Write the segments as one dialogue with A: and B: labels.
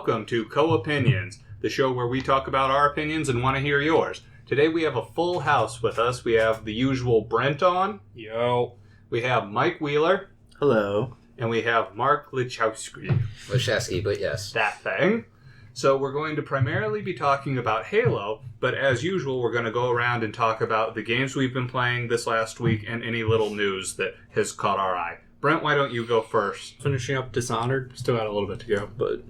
A: welcome to Co-Opinions, the show where we talk about our opinions and want to hear yours. Today we have a full house with us. We have the usual Brent on.
B: Yo.
A: We have Mike Wheeler.
C: Hello.
A: And we have Mark Lichowski.
B: Lichowski, but yes.
A: That thing. So we're going to primarily be talking about Halo, but as usual, we're going to go around and talk about the games we've been playing this last week and any little news that has caught our eye. Brent, why don't you go first?
D: Finishing up Dishonored. Still got a little bit to go, but...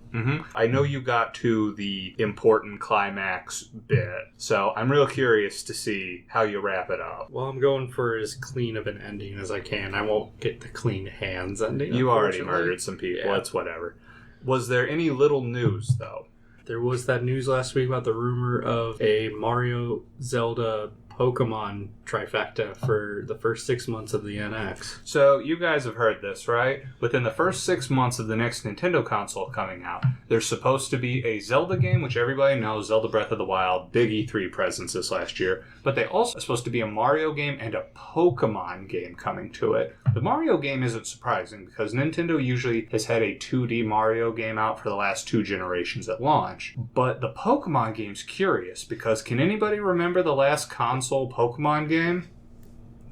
A: I know you got to the important climax bit, so I'm real curious to see how you wrap it up.
D: Well, I'm going for as clean of an ending as I can. I won't get the clean hands ending.
A: You already murdered some people.
D: Yeah.
A: It's whatever. Was there any little news, though?
D: There was that news last week about the rumor of a Mario, Zelda, Pokemon trifecta for the first 6 months of the NX.
A: So, you guys have heard this, right? Within the first 6 months of the next Nintendo console coming out, there's supposed to be a Zelda game, which everybody knows, Zelda Breath of the Wild, big E3 presence this last year. But they also are supposed to be a Mario game and a Pokemon game coming to it. The Mario game isn't surprising, because Nintendo usually has had a 2D Mario game out for the last 2 generations at launch. But the Pokemon game's curious, because can anybody remember the last console Pokemon game?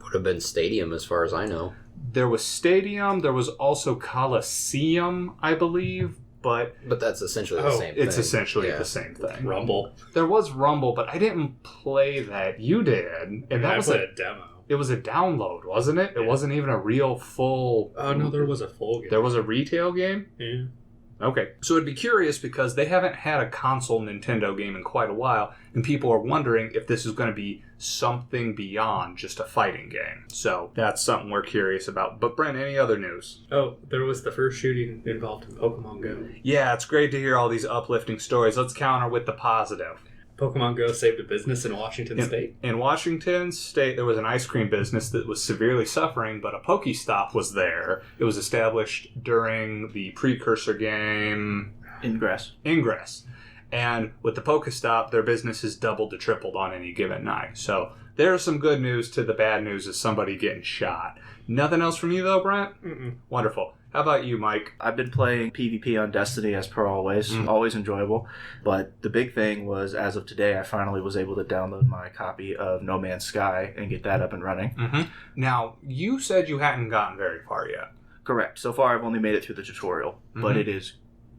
B: Would have been Stadium as far as I know.
A: There was Stadium, there was also Coliseum, I believe, but
B: that's essentially the same thing.
A: It's essentially the same thing.
D: Rumble.
A: There was Rumble, but I didn't play that. You did, and that was
D: a demo.
A: It was a download, wasn't it?
D: Yeah.
A: It wasn't even a real full...
D: Oh, no, there was a full game.
A: There was a retail game?
D: Yeah.
A: Okay. So it'd be curious because they haven't had a console Nintendo game in quite a while, and people are wondering if this is going to be something beyond just a fighting game. So that's something we're curious about. But Brent, any other news?
D: Oh, there was the first shooting involved in Pokemon Go.
A: Yeah, it's great to hear all these uplifting stories. Let's counter with the positive.
D: Pokemon Go saved a business in Washington State.
A: In Washington State, there was an ice cream business that was severely suffering, but a Pokestop was there. It was established during the precursor game...
C: Ingress.
A: And with the Pokestop, their business has doubled to tripled on any given night. So there's some good news to the bad news of somebody getting shot. Nothing else from you, though, Brent?
D: Mm-mm.
A: Wonderful. How about you, Mike?
C: I've been playing PvP on Destiny as per always. Always enjoyable. But the big thing was, as of today, I finally was able to download my copy of No Man's Sky and get that up and running.
A: Now, you said you hadn't gotten very far yet.
C: Correct. So far, I've only made it through the tutorial, but it is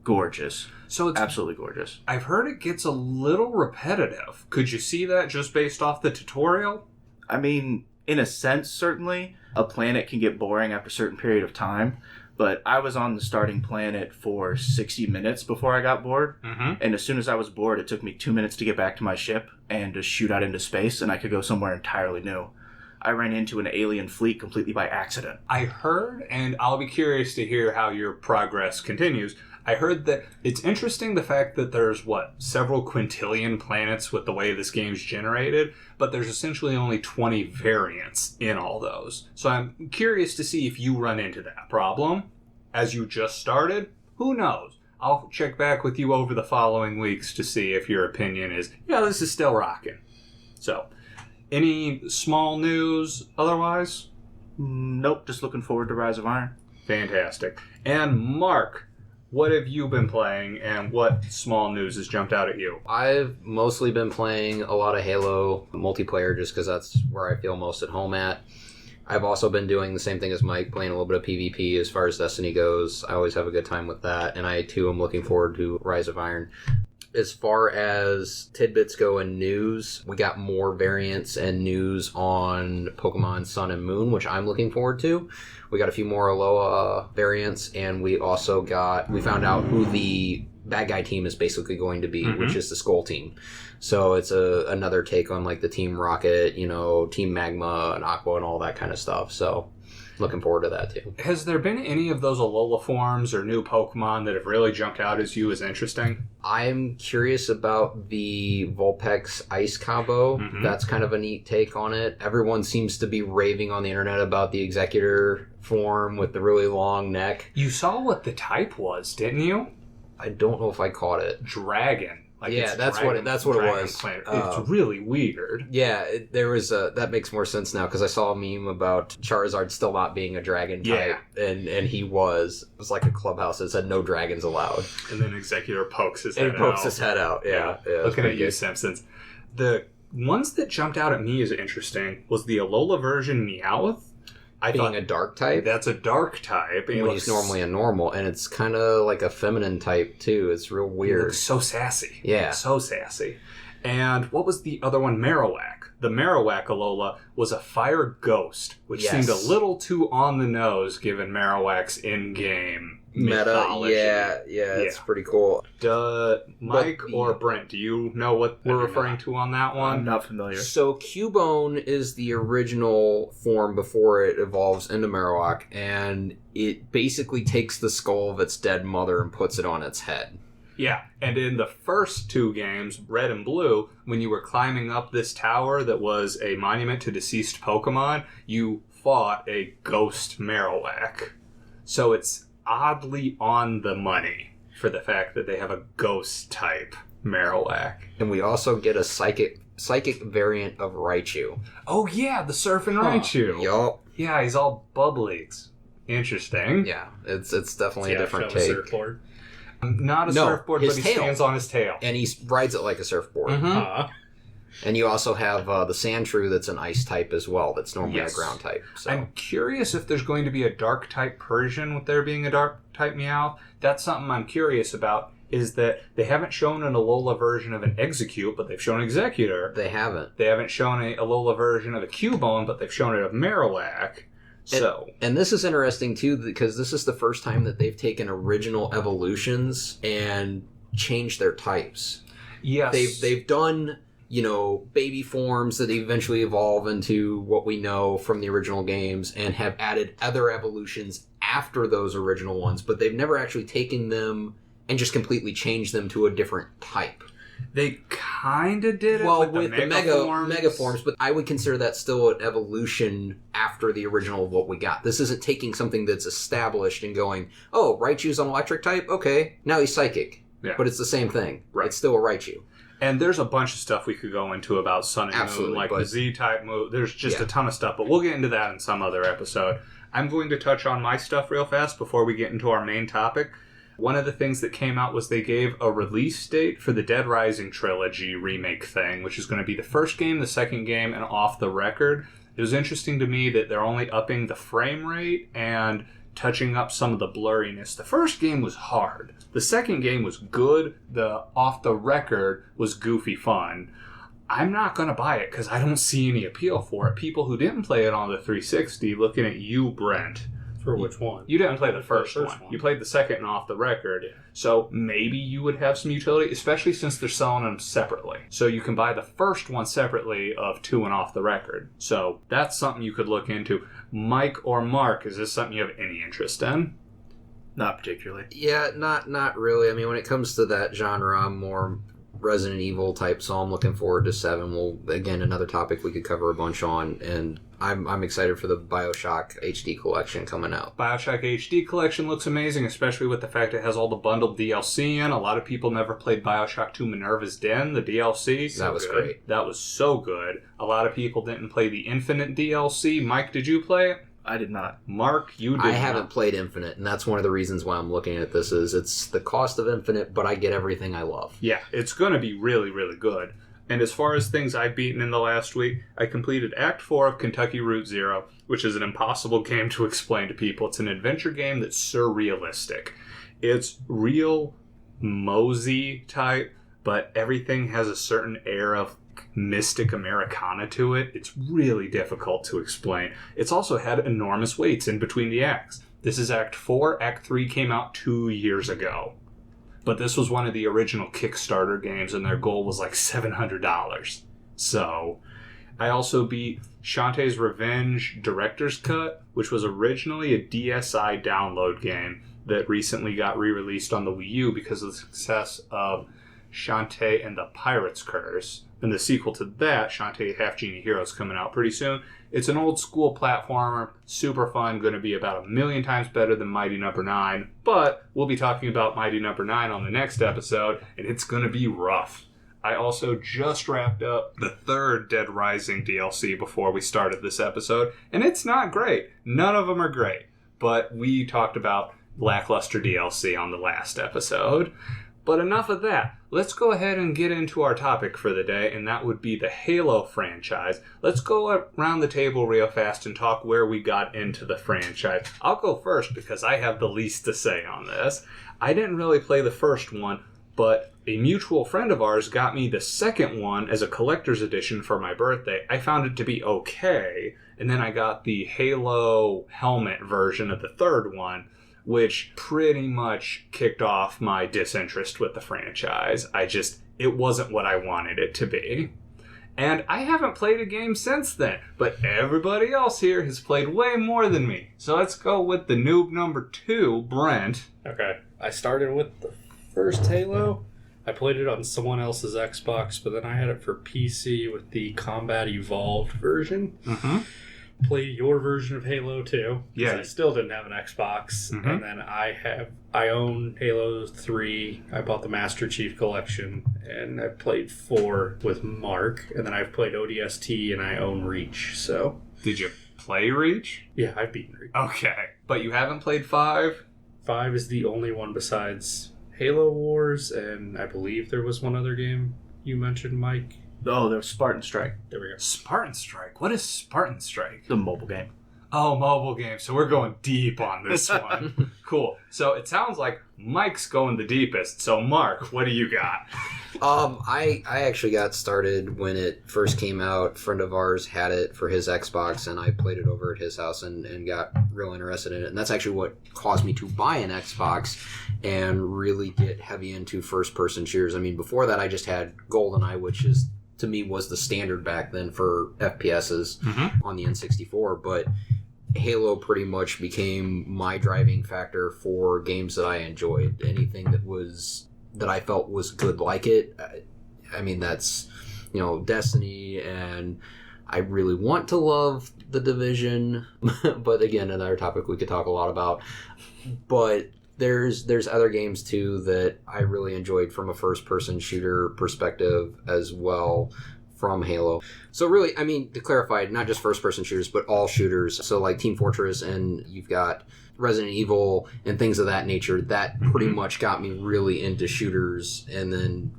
C: gorgeous.
A: So it's
C: absolutely gorgeous.
A: I've heard it gets a little repetitive. Could you see that just based off the tutorial?
C: I mean, in a sense, certainly. A planet can get boring after a certain period of time. But I was on the starting planet for 60 minutes before I got bored. And as soon as I was bored, it took me 2 minutes to get back to my ship and to shoot out into space, and I could go somewhere entirely new. I ran into an alien fleet completely by accident.
A: I heard, and I'll be curious to hear how your progress continues, I heard that it's interesting the fact that there's, several quintillion planets with the way this game's generated, but there's essentially only 20 variants in all those. So I'm curious to see if you run into that problem as you just started. Who knows? I'll check back with you over the following weeks to see if your opinion is, yeah, this is still rocking. So, any small news otherwise?
C: Nope, just looking forward to Rise of Iron.
A: Fantastic. And Mark, what have you been playing, and what small news has jumped out at you?
B: I've mostly been playing a lot of Halo multiplayer just because that's where I feel most at home at. I've also been doing the same thing as Mike, playing a little bit of PvP as far as Destiny goes. I always have a good time with that, and I, too, am looking forward to Rise of Iron. As far as tidbits go in news, we got more variants and news on Pokemon Sun and Moon, which I'm looking forward to. We got a few more Alola variants, and we found out who the bad guy team is basically going to be, which is the Skull team. So it's another take on like the Team Rocket, Team Magma and Aqua and all that kind of stuff. So looking forward to that too.
A: Has there been any of those Alola forms or new Pokemon that have really jumped out as you as interesting?
B: I'm curious about the Vulpix Ice combo. That's kind of a neat take on it. Everyone seems to be raving on the internet about the Executor form with the really long neck.
A: You saw what the type was, didn't you?
B: I don't know if I caught it.
A: Dragon. Like
B: Yeah,
A: it's
B: that's what it was.
A: Planet.
B: Oh.
A: It's really weird.
B: Yeah, there was that makes more sense now because I saw a meme about Charizard still not being a dragon type, and he was. It was like a clubhouse that said no dragons allowed.
A: And then Executor pokes his
B: And
A: head
B: he pokes
A: out.
B: his head out. Yeah.
A: Looking at you,
B: good.
A: Simpsons. The ones that jumped out at me as interesting was the Alola version Meowth. I
B: Being
A: thought
B: a dark type.
A: that's a dark type.
B: When he's normally a normal, and it's kind of like a feminine type too. It's real
A: He
B: weird.
A: looks so sassy.
B: Yeah.
A: So sassy. And what was the other one? Marowak. The Marowak Alola was a fire ghost, which
B: Yes.
A: seemed a little too on the nose given Marowak's in-game
B: Meta,
A: mythology.
B: yeah, it's
A: Yeah.
B: pretty cool.
A: Mike
B: But
A: or Brent, do you know what
C: I
A: we're
C: do
A: referring
C: not.
A: to on that
C: I'm
A: one?
C: not familiar.
B: So Cubone is the original form before it evolves into Marowak, and it basically takes the skull of its dead mother and puts it on its head.
A: Yeah, and in the first two games, Red and Blue, when you were climbing up this tower that was a monument to deceased Pokemon, you fought a ghost Marowak. So it's oddly on the money for the fact that they have a ghost type Marowak.
B: And we also get a psychic variant of Raichu.
A: Oh yeah, the Surfing Raichu.
B: Yup.
A: Yeah, he's all bubbly. It's interesting.
B: Yeah, it's definitely a
D: Yeah,
B: different
D: shove a
B: take.
D: surfboard.
A: Not a
B: No,
A: surfboard,
B: his
A: but he
B: tail.
A: stands on his tail.
B: And he rides it like a surfboard.
A: Mhm.
B: And you also have the Sandshrew that's an ice type as well. That's normally
A: Yes.
B: a ground type. So
A: I'm curious if there's going to be a dark type Persian with there being a dark type Meowth. That's something I'm curious about, is that they haven't shown an Alola version of an Execute, but they've shown Executor.
B: they haven't.
A: They haven't shown a Alola version of a Cubone, but they've shown it of Marowak. So,
B: And this is interesting too because this is the first time that they've taken original evolutions and changed their types.
A: yes.
B: They've done, baby forms that eventually evolve into what we know from the original games and have added other evolutions after those original ones, but they've never actually taken them and just completely changed them to a different type.
A: They kind of did it
B: Well,
A: with the
B: mega forms, but I would consider that still an evolution after the original of what we got. This isn't taking something that's established and going, oh, Raichu's an electric type? Okay, now he's psychic.
A: Yeah.
B: But it's the same thing.
A: Right.
B: It's still a Raichu.
A: And there's a bunch of stuff we could go into about Sun and
B: Absolutely,
A: Moon, like
B: but-
A: the Z-type move. There's just
B: Yeah.
A: a ton of stuff, but we'll get into that in some other episode. I'm going to touch on my stuff real fast before we get into our main topic. One of the things that came out was they gave a release date for the Dead Rising trilogy remake thing, which is going to be the first game, the second game, and Off the Record. It was interesting to me that they're only upping the frame rate and touching up some of the blurriness. The first game was hard. The second game was good. The Off the Record was goofy fun. I'm not going to buy it because I don't see any appeal for it. People who didn't play it on the 360, looking at you, Brent.
D: For which one?
A: You didn't play the first
D: first
A: one.
D: one.
A: You played the second and Off the Record.
D: Yeah.
A: So maybe you would have some utility, especially since they're selling them separately. So you can buy the first one separately of 2 and Off the Record. So that's something you could look into. Mike or Mark, is this something you have any interest in?
C: Not particularly.
B: Yeah, not really. I mean, when it comes to that genre, I'm more Resident Evil type, so I'm looking forward to 7. Well, again, another topic we could cover a bunch on, and I'm excited for the BioShock HD collection coming out.
A: BioShock HD collection looks amazing, especially with the fact it has all the bundled DLC in. A lot of people never played BioShock 2 Minerva's Den, the DLC.
B: That was
A: good.
B: great.
A: That was so good. A lot of people didn't play the Infinite DLC. Mike, did you play it?
C: I did not.
A: Mark, you did
B: I
A: not.
B: haven't played Infinite, and that's one of the reasons why I'm looking at this. Is it's the cost of Infinite, but I get everything I love.
A: Yeah, it's going to be really, really good. And as far as things I've beaten in the last week, I completed Act 4 of Kentucky Route Zero, which is an impossible game to explain to people. It's an adventure game that's surrealistic. It's real Mosey type, but everything has a certain air of mystic Americana to it. It's really difficult to explain. It's also had enormous waits in between the acts. This is Act 4. Act 3 came out 2 years ago. But this was one of the original Kickstarter games, and their goal was like $700. So, I also beat Shantae's Revenge Director's Cut, which was originally a DSi download game that recently got re-released on the Wii U because of the success of Shantae and the Pirate's Curse. And the sequel to that, Shantae Half Genie Hero, is coming out pretty soon. It's an old school platformer, super fun, going to be about 1,000,000 times better than Mighty Number 9. But we'll be talking about Mighty Number 9 on the next episode, and it's going to be rough. I also just wrapped up the third Dead Rising DLC before we started this episode, and it's not great. None of them are great. But we talked about lackluster DLC on the last episode. But enough of that. Let's go ahead and get into our topic for the day, and that would be the Halo franchise. Let's go around the table real fast and talk where we got into the franchise. I'll go first because I have the least to say on this. I didn't really play the first one, but a mutual friend of ours got me the second one as a collector's edition for my birthday. I found it to be okay, and then I got the Halo helmet version of the third one, which pretty much kicked off my disinterest with the franchise. It wasn't what I wanted it to be. And I haven't played a game since then, but everybody else here has played way more than me. So let's go with the noob number 2, Brent.
D: Okay. I started with the first Halo. I played it on someone else's Xbox, but then I had it for PC with the Combat Evolved version.
A: Mm-hmm.
D: Played your version of Halo 2.
A: Yeah.
D: I still didn't have an Xbox.
A: Mm-hmm.
D: And then I own Halo 3. I bought the Master Chief Collection. And I played 4 with Mark. And then I've played ODST and I own Reach. So.
A: Did you play Reach?
D: Yeah, I've beaten Reach.
A: Okay. But you haven't played 5?
D: 5 is the only one besides Halo Wars. And I believe there was one other game you mentioned, Mike.
C: Oh, there was Spartan Strike.
D: There we go.
A: Spartan Strike? What is Spartan Strike?
C: The mobile game.
A: Oh, mobile game. So we're going deep on this one. Cool. So it sounds like Mike's going the deepest. So Mark, what do you got?
B: I actually got started when it first came out. A friend of ours had it for his Xbox, and I played it over at his house and got real interested in it. And that's actually what caused me to buy an Xbox and really get heavy into first-person shooters. I mean, before that, I just had GoldenEye, which is, to me, was the standard back then for FPSs on the N64. But Halo pretty much became my driving factor for games that I enjoyed. Anything that I felt was good like it. I mean, that's, Destiny, and I really want to love The Division, but again, another topic we could talk a lot about. But there's other games too that I really enjoyed from a first-person shooter perspective as well from Halo. So really, I mean, to clarify, not just first-person shooters, but all shooters. So like Team Fortress, and you've got Resident Evil and things of that nature. That pretty much got me really into shooters, and then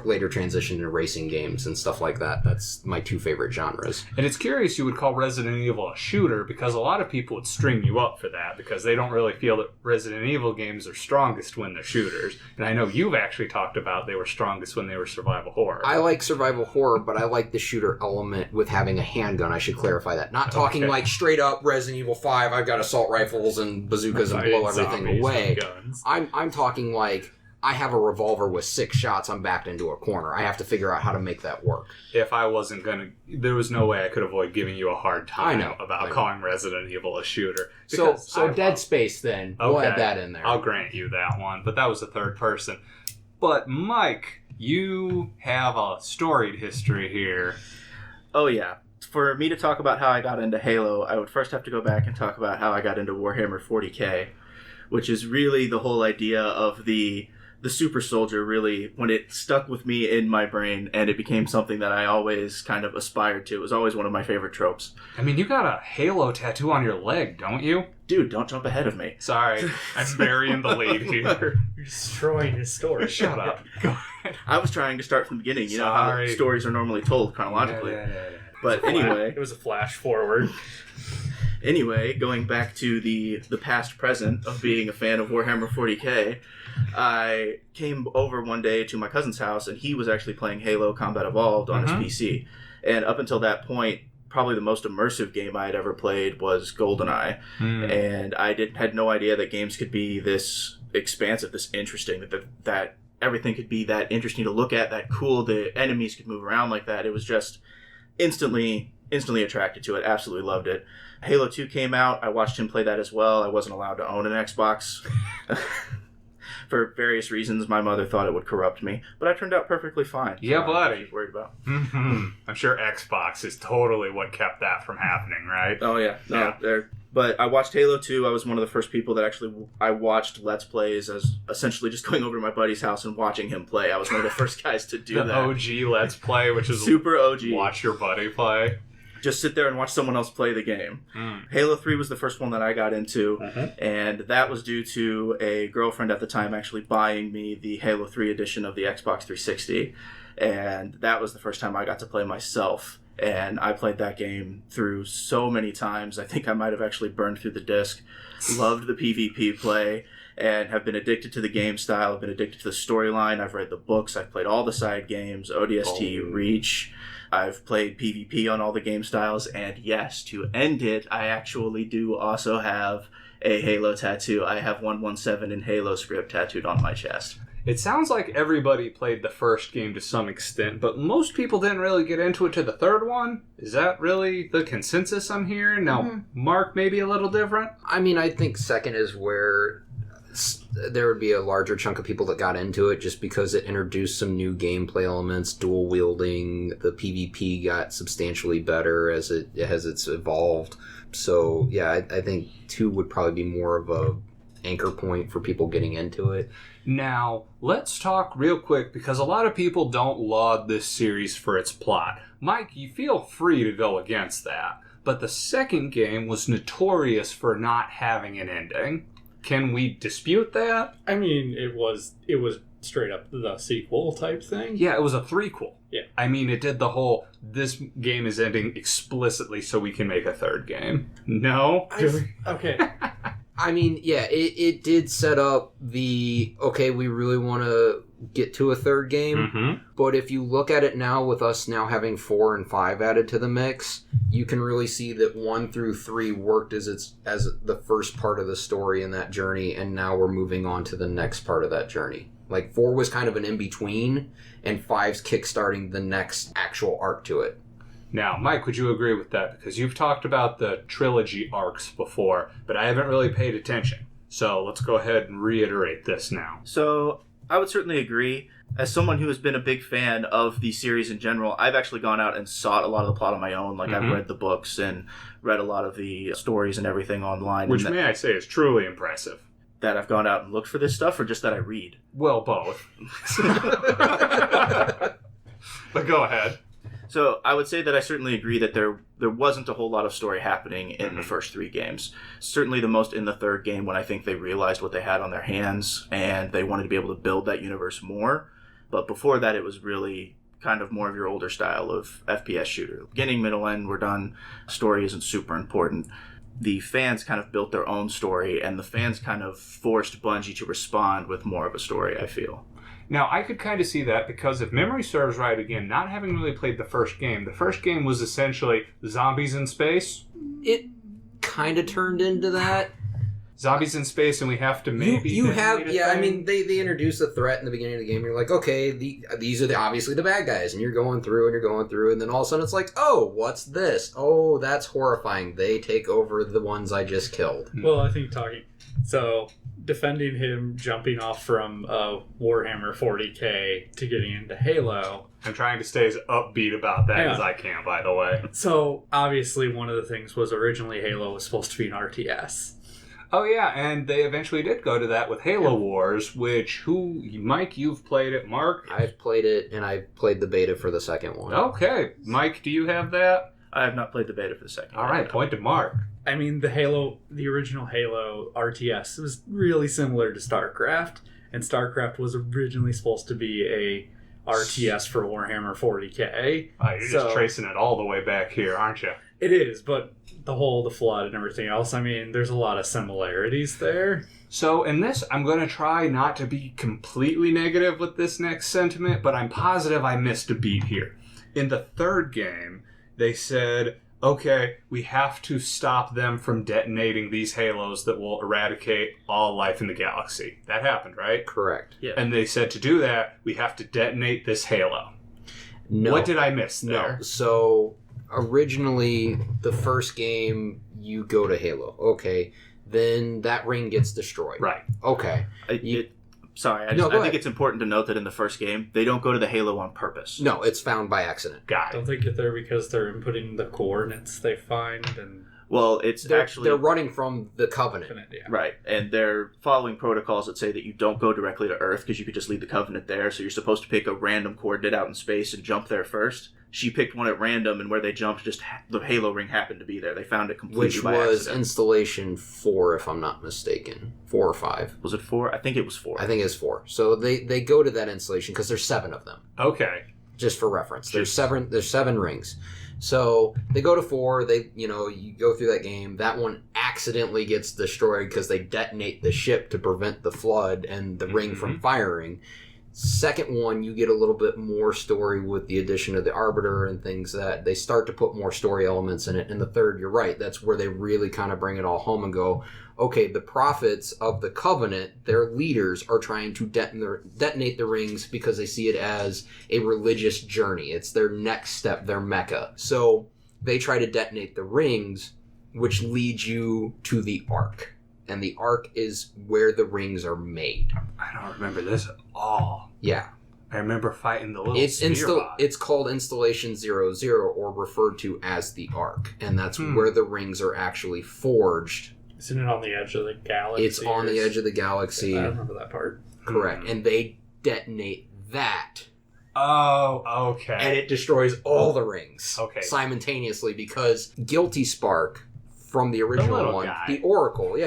B: later transitioned into racing games and stuff like that. That's my 2 favorite genres.
A: And it's curious you would call Resident Evil a shooter, because a lot of people would string you up for that because they don't really feel that Resident Evil games are strongest when they're shooters. And I know you've actually talked about they were strongest when they were survival horror.
B: I like survival horror, but I like the shooter element with having a handgun. I should clarify that. Not talking like straight up Resident Evil 5, I've got assault rifles and bazookas and blow everything away. I'm talking like, I have a revolver with 6 shots, I'm backed into a corner. I have to figure out how to make that work.
A: If I wasn't there was no way I could avoid giving you a hard time about calling Resident Evil a shooter.
B: So Dead Space then. We'll add that in there.
A: I'll grant you that one, but that was a third person. But Mike, you have a storied history here.
C: Oh yeah. For me to talk about how I got into Halo, I would first have to go back and talk about how I got into Warhammer 40k, which is really the whole idea of the super soldier, really, when it stuck with me in my brain, and it became something that I always kind of aspired to. It was always one of my favorite tropes.
A: I mean, you got a Halo tattoo on your leg, don't you?
C: Dude, don't jump ahead of me.
A: Sorry, I'm burying the lead here.
D: You're destroying his story.
A: Shut up. Go ahead.
C: I was trying to start from the beginning. You know how stories are normally told chronologically.
A: Yeah.
C: But anyway.
D: It was a flash forward.
C: Anyway, going back to the past present of being a fan of Warhammer 40k, I came over one day to my cousin's house, and he was actually playing Halo Combat Evolved on his PC. And up until that point, probably the most immersive game I had ever played was GoldenEye. And I had no idea that games could be this expansive, this interesting, that everything could be that interesting to look at, that cool, the enemies could move around like that. It was just instantly attracted to it. Absolutely loved it. Halo 2 came out. I watched him play that as well. I wasn't allowed to own an Xbox. For various reasons, my mother thought it would corrupt me, but I turned out perfectly fine.
A: Yeah,
C: So
A: buddy.
C: I'm worried about.
A: I'm sure Xbox is totally what kept that from happening, right?
C: Oh yeah, no,
A: Yeah.
C: there. But I watched Halo 2. I was one of the first people that I watched Let's Plays as essentially just going over to my buddy's house and watching him play. I was one of the first guys to do
A: The
C: that.
A: OG Let's Play, which is
C: Super OG.
A: watch your buddy play.
C: Just sit there and watch someone else play the game. Halo 3 was the first one that I got into, and that was due to a girlfriend at the time actually buying me the Halo 3 edition of the Xbox 360, and that was the first time I got to play myself. And I played that game through so many times. I think I might have actually burned through the disc. Loved the PvP play and have been addicted to the game style. I've been addicted to the storyline. I've read the books. I've played all the side games, ODST, Reach. I've played PvP on all the game styles. And yes, to end it, I actually do also have a Halo tattoo. I have 117 in Halo script tattooed on my chest.
A: It sounds like everybody played the first game to some extent, but most people didn't really get into it to the third one. Is that really the consensus I'm hearing? Now, Mark, maybe a little different?
B: I mean, I think second is where there would be a larger chunk of people that got into it just because it introduced some new gameplay elements, dual wielding. The PvP got substantially better as it's evolved. So, yeah, I think 2 would probably be more of a anchor point for people getting into it.
A: Now, let's talk real quick because a lot of people don't laud this series for its plot. Mike, you feel free to go against that, but the second game was notorious for not having an ending. Can we dispute that?
D: I mean, it was straight up the sequel type thing.
A: Yeah, it was a threequel.
D: Yeah.
A: I mean, it did the whole, this game is ending explicitly so we can make a third game. No?
D: Okay.
B: I mean, yeah, it did set up we really want to get to a third game, but if you look at it now with us now having 4 and 5 added to the mix, you can really see that 1 through 3 worked as the first part of the story in that journey, and now we're moving on to the next part of that journey. Like 4 was kind of an in-between, and 5's kickstarting the next actual arc to it.
A: Now, Mike, would you agree with that? Because you've talked about the trilogy arcs before, but I haven't really paid attention. So let's go ahead and reiterate this now.
C: So I would certainly agree. As someone who has been a big fan of the series in general, I've actually gone out and sought a lot of the plot on my own. Like I've read the books and read a lot of the stories and everything online.
A: Which, may I say, is truly impressive.
C: That I've gone out and looked for this stuff, or just that I read?
A: Well, both. But go ahead.
C: So I would say that I certainly agree that there wasn't a whole lot of story happening in the first 3 games. Certainly the most in the third game when I think they realized what they had on their hands and they wanted to be able to build that universe more. But before that, it was really kind of more of your older style of FPS shooter. Beginning, middle, end, we're done. Story isn't super important. The fans kind of built their own story, and the fans kind of forced Bungie to respond with more of a story, I feel.
A: Now, I could kind of see that because if memory serves right, again, not having really played the first game was essentially zombies in space.
B: It kind of turned into that.
A: Zombies in space, and we have to maybe...
B: I mean, they introduce a threat in the beginning of the game. You're like, okay, these are obviously the bad guys, and you're going through, and then all of a sudden it's like, oh, what's this? Oh, that's horrifying. They take over the ones I just killed.
D: Well, I think defending him jumping off from Warhammer 40k to getting into Halo.
A: I'm trying to stay as upbeat about that as I can, by the way.
D: So, obviously, one of the things was originally Halo was supposed to be an RTS.
A: Oh, yeah, and they eventually did go to that with Halo Wars, which, Mike, you've played it. Mark?
B: I've played it, and I've played the beta for the second one.
A: Okay. Mike, do you have that?
C: I have not played the beta for the second one.
A: All right, point to Mark.
D: I mean, the original Halo RTS was really similar to StarCraft, and StarCraft was originally supposed to be a RTS for Warhammer 40k.
A: You're just tracing it all the way back here, aren't you?
D: It is, but the flood and everything else, I mean, there's a lot of similarities there.
A: So in this, I'm going to try not to be completely negative with this next sentiment, but I'm positive I missed a beat here. In the third game, they said, okay, we have to stop them from detonating these halos that will eradicate all life in the galaxy. That happened, right?
B: Correct.
C: Yeah.
A: And they said to do that, we have to detonate this halo.
B: No.
A: What did I miss there?
B: No. So originally, the first game, you go to Halo. Okay. Then that ring gets destroyed.
A: Right.
B: Okay.
C: Sorry, I
B: No, go
C: think
B: ahead.
C: it's important to note that in the first game, they don't go to the Halo on purpose.
B: No, it's found by accident.
A: Got it.
D: Don't they get there because they're inputting the coordinates they find and
C: Well, it's
B: They're running from the Covenant.
D: yeah.
C: Right, and they're following protocols that say that you don't go directly to Earth because you could just leave the Covenant there, so you're supposed to pick a random coordinate out in space and jump there first. She picked one at random, and where they jumped, the Halo ring happened to be there. They found it completely
B: Which
C: by
B: was
C: accident.
B: installation 4, if I'm not mistaken. 4 or 5.
C: Was it 4? I think it was 4.
B: I think it's 4. So they go to that installation because there's 7 of them.
A: Okay.
B: Just for reference, there's 7 rings. So they go to 4. You go through that game. That one accidentally gets destroyed because they detonate the ship to prevent the flood and the ring from firing. Second one, you get a little bit more story with the addition of the Arbiter and things that they start to put more story elements in it. And the third, you're right, that's where they really kind of bring it all home and go, okay, the prophets of the Covenant, their leaders, are trying to detonate the rings because they see it as a religious journey. It's their next step, their Mecca. So they try to detonate the rings, which leads you to the Ark. And the Ark is where the rings are made.
A: I don't remember this at all.
B: Yeah.
A: I remember fighting the little
B: It's
A: spear bot.
B: it's called Installation 00, or referred to as the Ark. And that's where the rings are actually forged.
D: Isn't it on the edge of the galaxy?
B: It's on the edge of the galaxy.
D: I remember that part.
B: Correct. And they detonate that.
A: Oh, okay.
B: And it destroys all the rings
A: Okay.
B: simultaneously because Guilty Spark from the original
A: little
B: one,
A: guy.
B: the Oracle,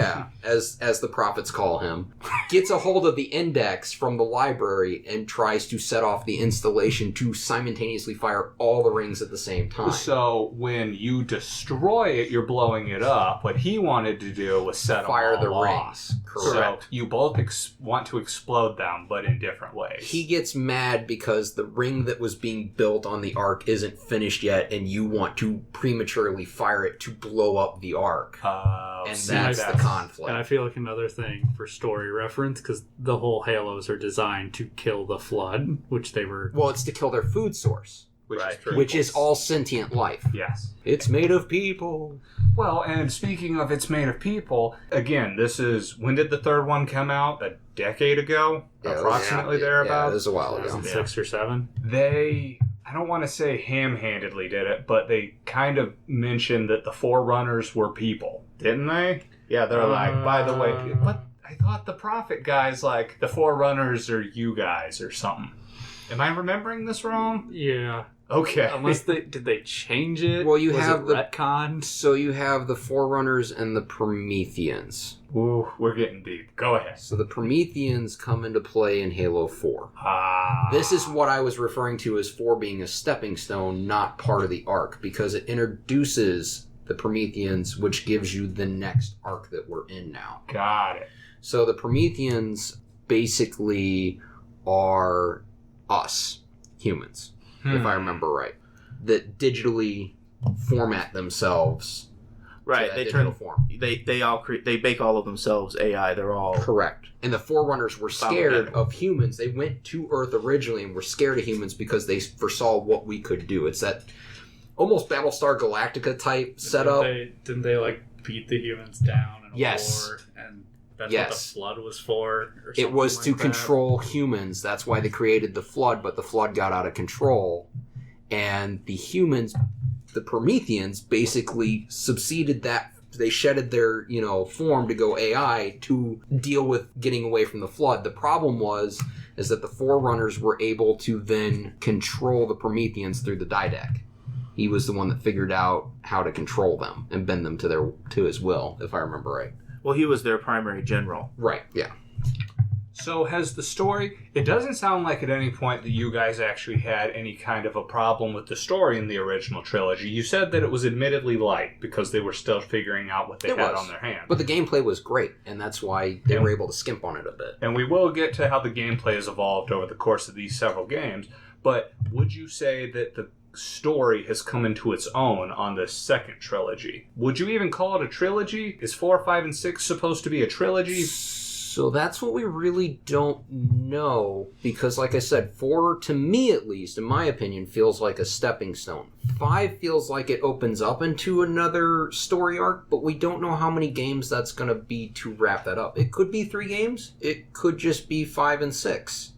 B: as the prophets call him, gets a hold of the index from the library and tries to set off the installation to simultaneously fire all the rings at the same time.
A: So when you destroy it, you're blowing it up. What he wanted to do was set
B: Fire
A: them all
B: the
A: off.
B: rings. Correct.
A: So you both want to explode them, but in different ways.
B: He gets mad because the ring that was being built on the Ark isn't finished yet, and you want to prematurely fire it to blow up the Ark. And
A: see,
B: that's the conflict.
D: And I feel like another thing for story reference, because the whole Halos are designed to kill the Flood, which they were...
B: Well, it's to kill their food source,
A: which
C: Right.
A: is true.
B: which is all sentient life.
A: Yes.
B: It's made of people.
A: Well, and speaking of it's made of people, again, this is... When did the third one come out? A decade ago? Approximately
B: Yeah,
A: thereabouts?
B: it was a while ago.
D: 2006 or 7.
A: They... I don't want to say ham-handedly did it, but they kind of mentioned that the Forerunners were people, didn't they? Yeah, they're like, by the way, what? I thought the Prophet guys, like, the Forerunners are you guys or something. Am I remembering this wrong?
D: Yeah.
A: Okay.
D: Unless did they change it?
B: Well, you
D: Was
B: have
D: it
B: the-
D: retconned?
B: So you have the Forerunners and the Prometheans.
A: Ooh, we're getting deep. Go ahead.
B: So the Prometheans come into play in Halo 4. This is what I was referring to as 4 being a stepping stone, not part of the arc, because it introduces the Prometheans, which gives you the next arc that we're in now.
A: Got it.
B: So the Prometheans basically are us, humans, if I remember right, that digitally format themselves
C: Right,
B: to that
C: they
B: digital
C: turn
B: form.
C: they make all of themselves AI. They're all
B: Correct. And the Forerunners were scared of humans. They went to Earth originally and were scared of humans because they foresaw what we could do. It's that almost Battlestar Galactica type setup.
D: Didn't they like beat the humans down in a
B: Yes.
D: war? And that's
B: Yes.
D: what the Flood was for? Or
B: It was
D: something
B: to
D: like that?
B: control humans. That's why they created the Flood, but the Flood got out of control. And the humans, the Prometheans, basically subsided that. They shedded their, form to go AI to deal with getting away from the Flood. The problem is that the Forerunners were able to then control the Prometheans through the Didac. He was the one that figured out how to control them and bend them to his will, if I remember right.
C: well, he was their primary general.
B: Right, yeah.
A: So has the story... It doesn't sound like at any point that you guys actually had any kind of a problem with the story in the original trilogy. You said that it was admittedly light because they were still figuring out what they
B: It
A: had
B: was.
A: on their hands.
B: But the gameplay was great, and that's why they were able to skimp on it a bit.
A: And we will get to how the gameplay has evolved over the course of these several games. But would you say that the story has come into its own on this second trilogy? Would you even call it a trilogy? Is 4, 5, and 6 supposed to be a trilogy?
B: So that's what we really don't know, because like I said, 4, to me at least, in my opinion, feels like a stepping stone. 5 feels like it opens up into another story arc, but we don't know how many games that's going to be to wrap that up. It could be 3 games. It could just be 5 and 6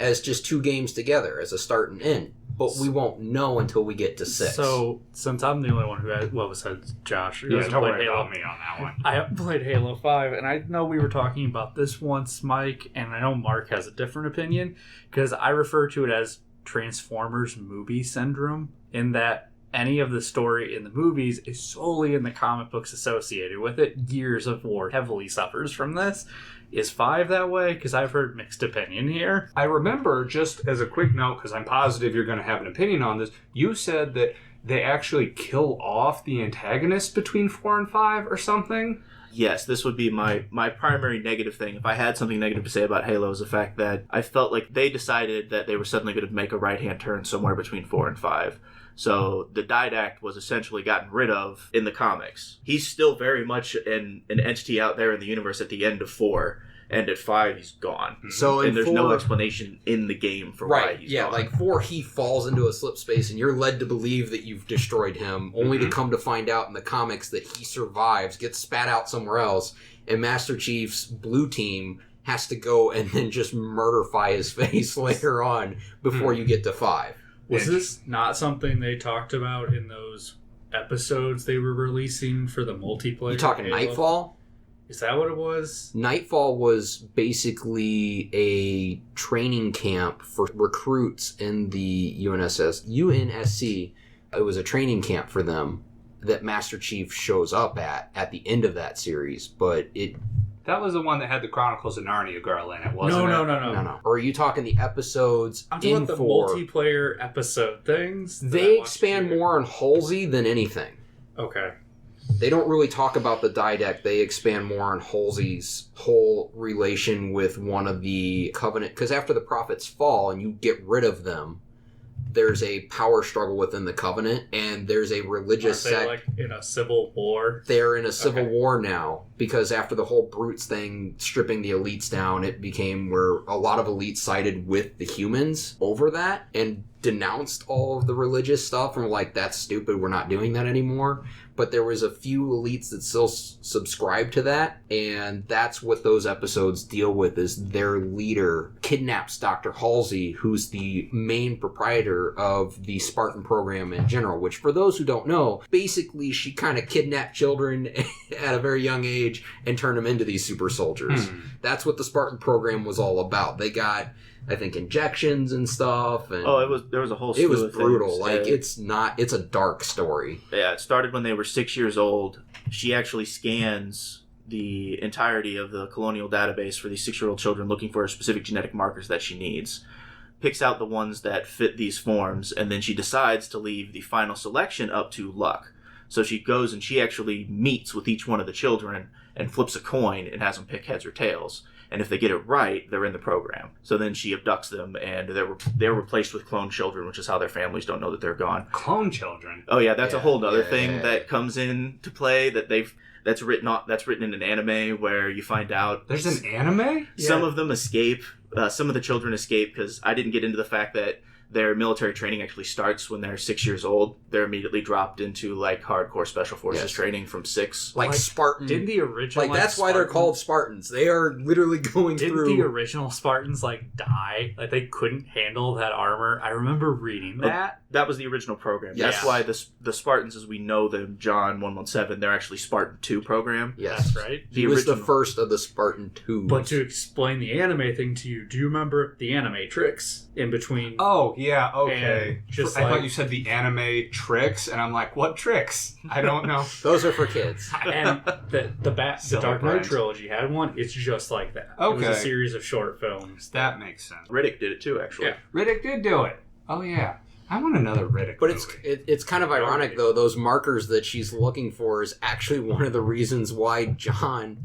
B: as just 2 games together as a start and end. But we won't know until we get to 6.
D: So, since I'm the only one who has, what was that, Josh? Who
A: Yeah,
D: hasn't
A: don't
D: played
A: worry
D: Halo.
A: about me on that one.
D: I haven't played Halo 5, and I know we were talking about this once, Mike, and I know Mark has a different opinion, because I refer to it as Transformers movie syndrome, in that any of the story in the movies is solely in the comic books associated with it. Gears of War heavily suffers from this. Is 5 that way? Because I've heard mixed opinion here.
A: I remember, just as a quick note, because I'm positive you're going to have an opinion on this, you said that they actually kill off the antagonist between 4 and 5 or something?
C: Yes, this would be my primary negative thing. If I had something negative to say about Halo, is the fact that I felt like they decided that they were suddenly going to make a right-hand turn somewhere between 4 and 5. So the Didact was essentially gotten rid of in the comics. He's still very much an entity out there in the universe at the end of 4. And at 5, he's gone.
B: So
C: and there's
B: 4,
C: no explanation in the game for why he's gone.
B: Like 4, he falls into a slip space, and you're led to believe that you've destroyed him, only to come to find out in the comics that he survives, gets spat out somewhere else, and Master Chief's blue team has to go and then just murderify his face later on before you get to 5.
D: Was this not something they talked about in those episodes they were releasing for the multiplayer?
B: You talking
D: Halo?
B: Nightfall?
D: Is that what it was?
B: Nightfall was basically a training camp for recruits in the UNSC. It was a training camp for them that Master Chief shows up at the end of that series, but it...
A: That was the one that had the Chronicles of Narnia girl in it, wasn't it?
B: No. Or are you talking the episodes
D: I'm talking
B: in
D: about the
B: 4?
D: multiplayer episode things. that I
B: They
D: watched
B: expand
D: here.
B: more on Halsey than anything.
D: Okay.
B: They don't really talk about the Didact. They expand more on Halsey's whole relation with one of the Covenant. Because after the Prophets fall and you get rid of them, there's a power struggle within the Covenant, and there's a religious
D: Aren't they
B: sect.
D: like in a civil war?
B: They're in a civil
D: Okay.
B: war now, because after the whole Brutes thing, stripping the elites down, it became where a lot of elites sided with the humans over that and denounced all of the religious stuff and were like, that's stupid, we're not doing that anymore. But there was a few elites that still subscribe to that, and that's what those episodes deal with, is their leader kidnaps Dr. Halsey, who's the main proprietor of the Spartan program in general, which for those who don't know, basically she kind of kidnapped children at a very young age and turned them into these super soldiers. That's what the Spartan program was all about. They got, I think, injections and stuff. And
C: there was a whole slew
B: it was
C: of
B: brutal.
C: things.
B: It's a dark story.
C: Yeah, it started when they were 6 years old. She actually scans the entirety of the colonial database for these 6-year-old children, looking for specific genetic markers that she needs. Picks out the ones that fit these forms, and then she decides to leave the final selection up to luck. So she goes and she actually meets with each one of the children and flips a coin and has them pick heads or tails. And if they get it right, they're in the program. So then she abducts them, and they're replaced with clone children, which is how their families don't know that they're gone.
A: Clone children?
C: Oh yeah, that's a whole other
B: yeah,
C: thing
B: yeah.
C: that comes into play that's written in an anime where you find out
A: There's an anime?
C: some of them escape. Some of the children escape because I didn't get into the fact that their military training actually starts when they're 6 years old. They're immediately dropped into like hardcore special forces
B: Yes.
C: training from 6.
B: Like Spartan.
D: Didn't the original
B: that's why they're
D: Spartan-
B: called Spartans. They are literally going
D: Didn't
B: through...
D: the original Spartans die? Like they couldn't handle that armor. I remember reading that.
C: That was the original program.
B: Yes.
C: That's why the Spartans, as we know them, John 117, they're actually Spartan 2 program.
B: Yes.
D: That's right.
B: He was the first of the Spartan 2s.
D: But to explain the anime thing to you, do you remember the Animatrix in between?
A: Oh, yeah, okay.
D: And just
A: I thought
D: like-
A: you said the anime tricks, and I'm like, what tricks? I don't know.
B: Those are for kids.
D: And the
A: Silly
D: Dark Knight
A: brains.
D: trilogy had one. It's just like that. It was
A: Okay.
D: a series of short films.
A: That makes sense.
C: Riddick did it too, actually.
D: Yeah.
A: Riddick did do it. Oh, yeah. I want another Riddick
B: But
A: movie.
B: it's kind of ironic, though. Those markers that she's looking for is actually one of the reasons why John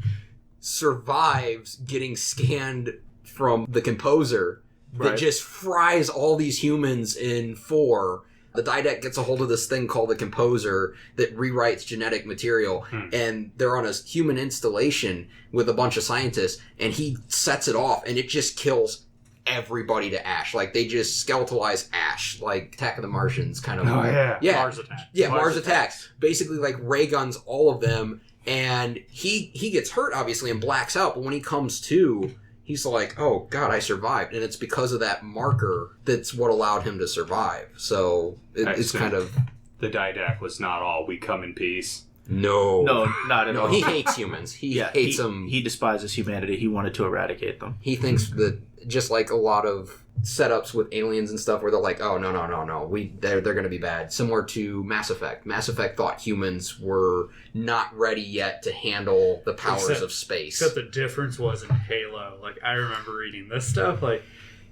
B: survives getting scanned from the composer that
C: Right.
B: just fries all these humans in 4 The Didact gets a hold of this thing called the Composer that rewrites genetic material, and they're on a human installation with a bunch of scientists, and he sets it off, and it just kills everybody to ash. Like, they just skeletalize Ash, like Attack of the Martians kind of.
A: Oh, yeah.
D: Mars attacks.
B: Yeah, Mars attacks. Basically, like, ray guns all of them, and he gets hurt, obviously, and blacks out, but when he comes to, he's like, oh, God, I survived. And it's because of that marker that's what allowed him to survive. So it's kind of...
A: The Didact was not all we come in peace.
B: No,
C: not at all.
B: He hates humans. He hates them.
C: He despises humanity. He wanted to eradicate them.
B: He thinks that, just like a lot of setups with aliens and stuff, where they're like, oh, no, they're going to be bad. Similar to Mass Effect. Mass Effect thought humans were not ready yet to handle the powers of space.
D: Except the difference was in Halo. Like, I remember reading this stuff, like,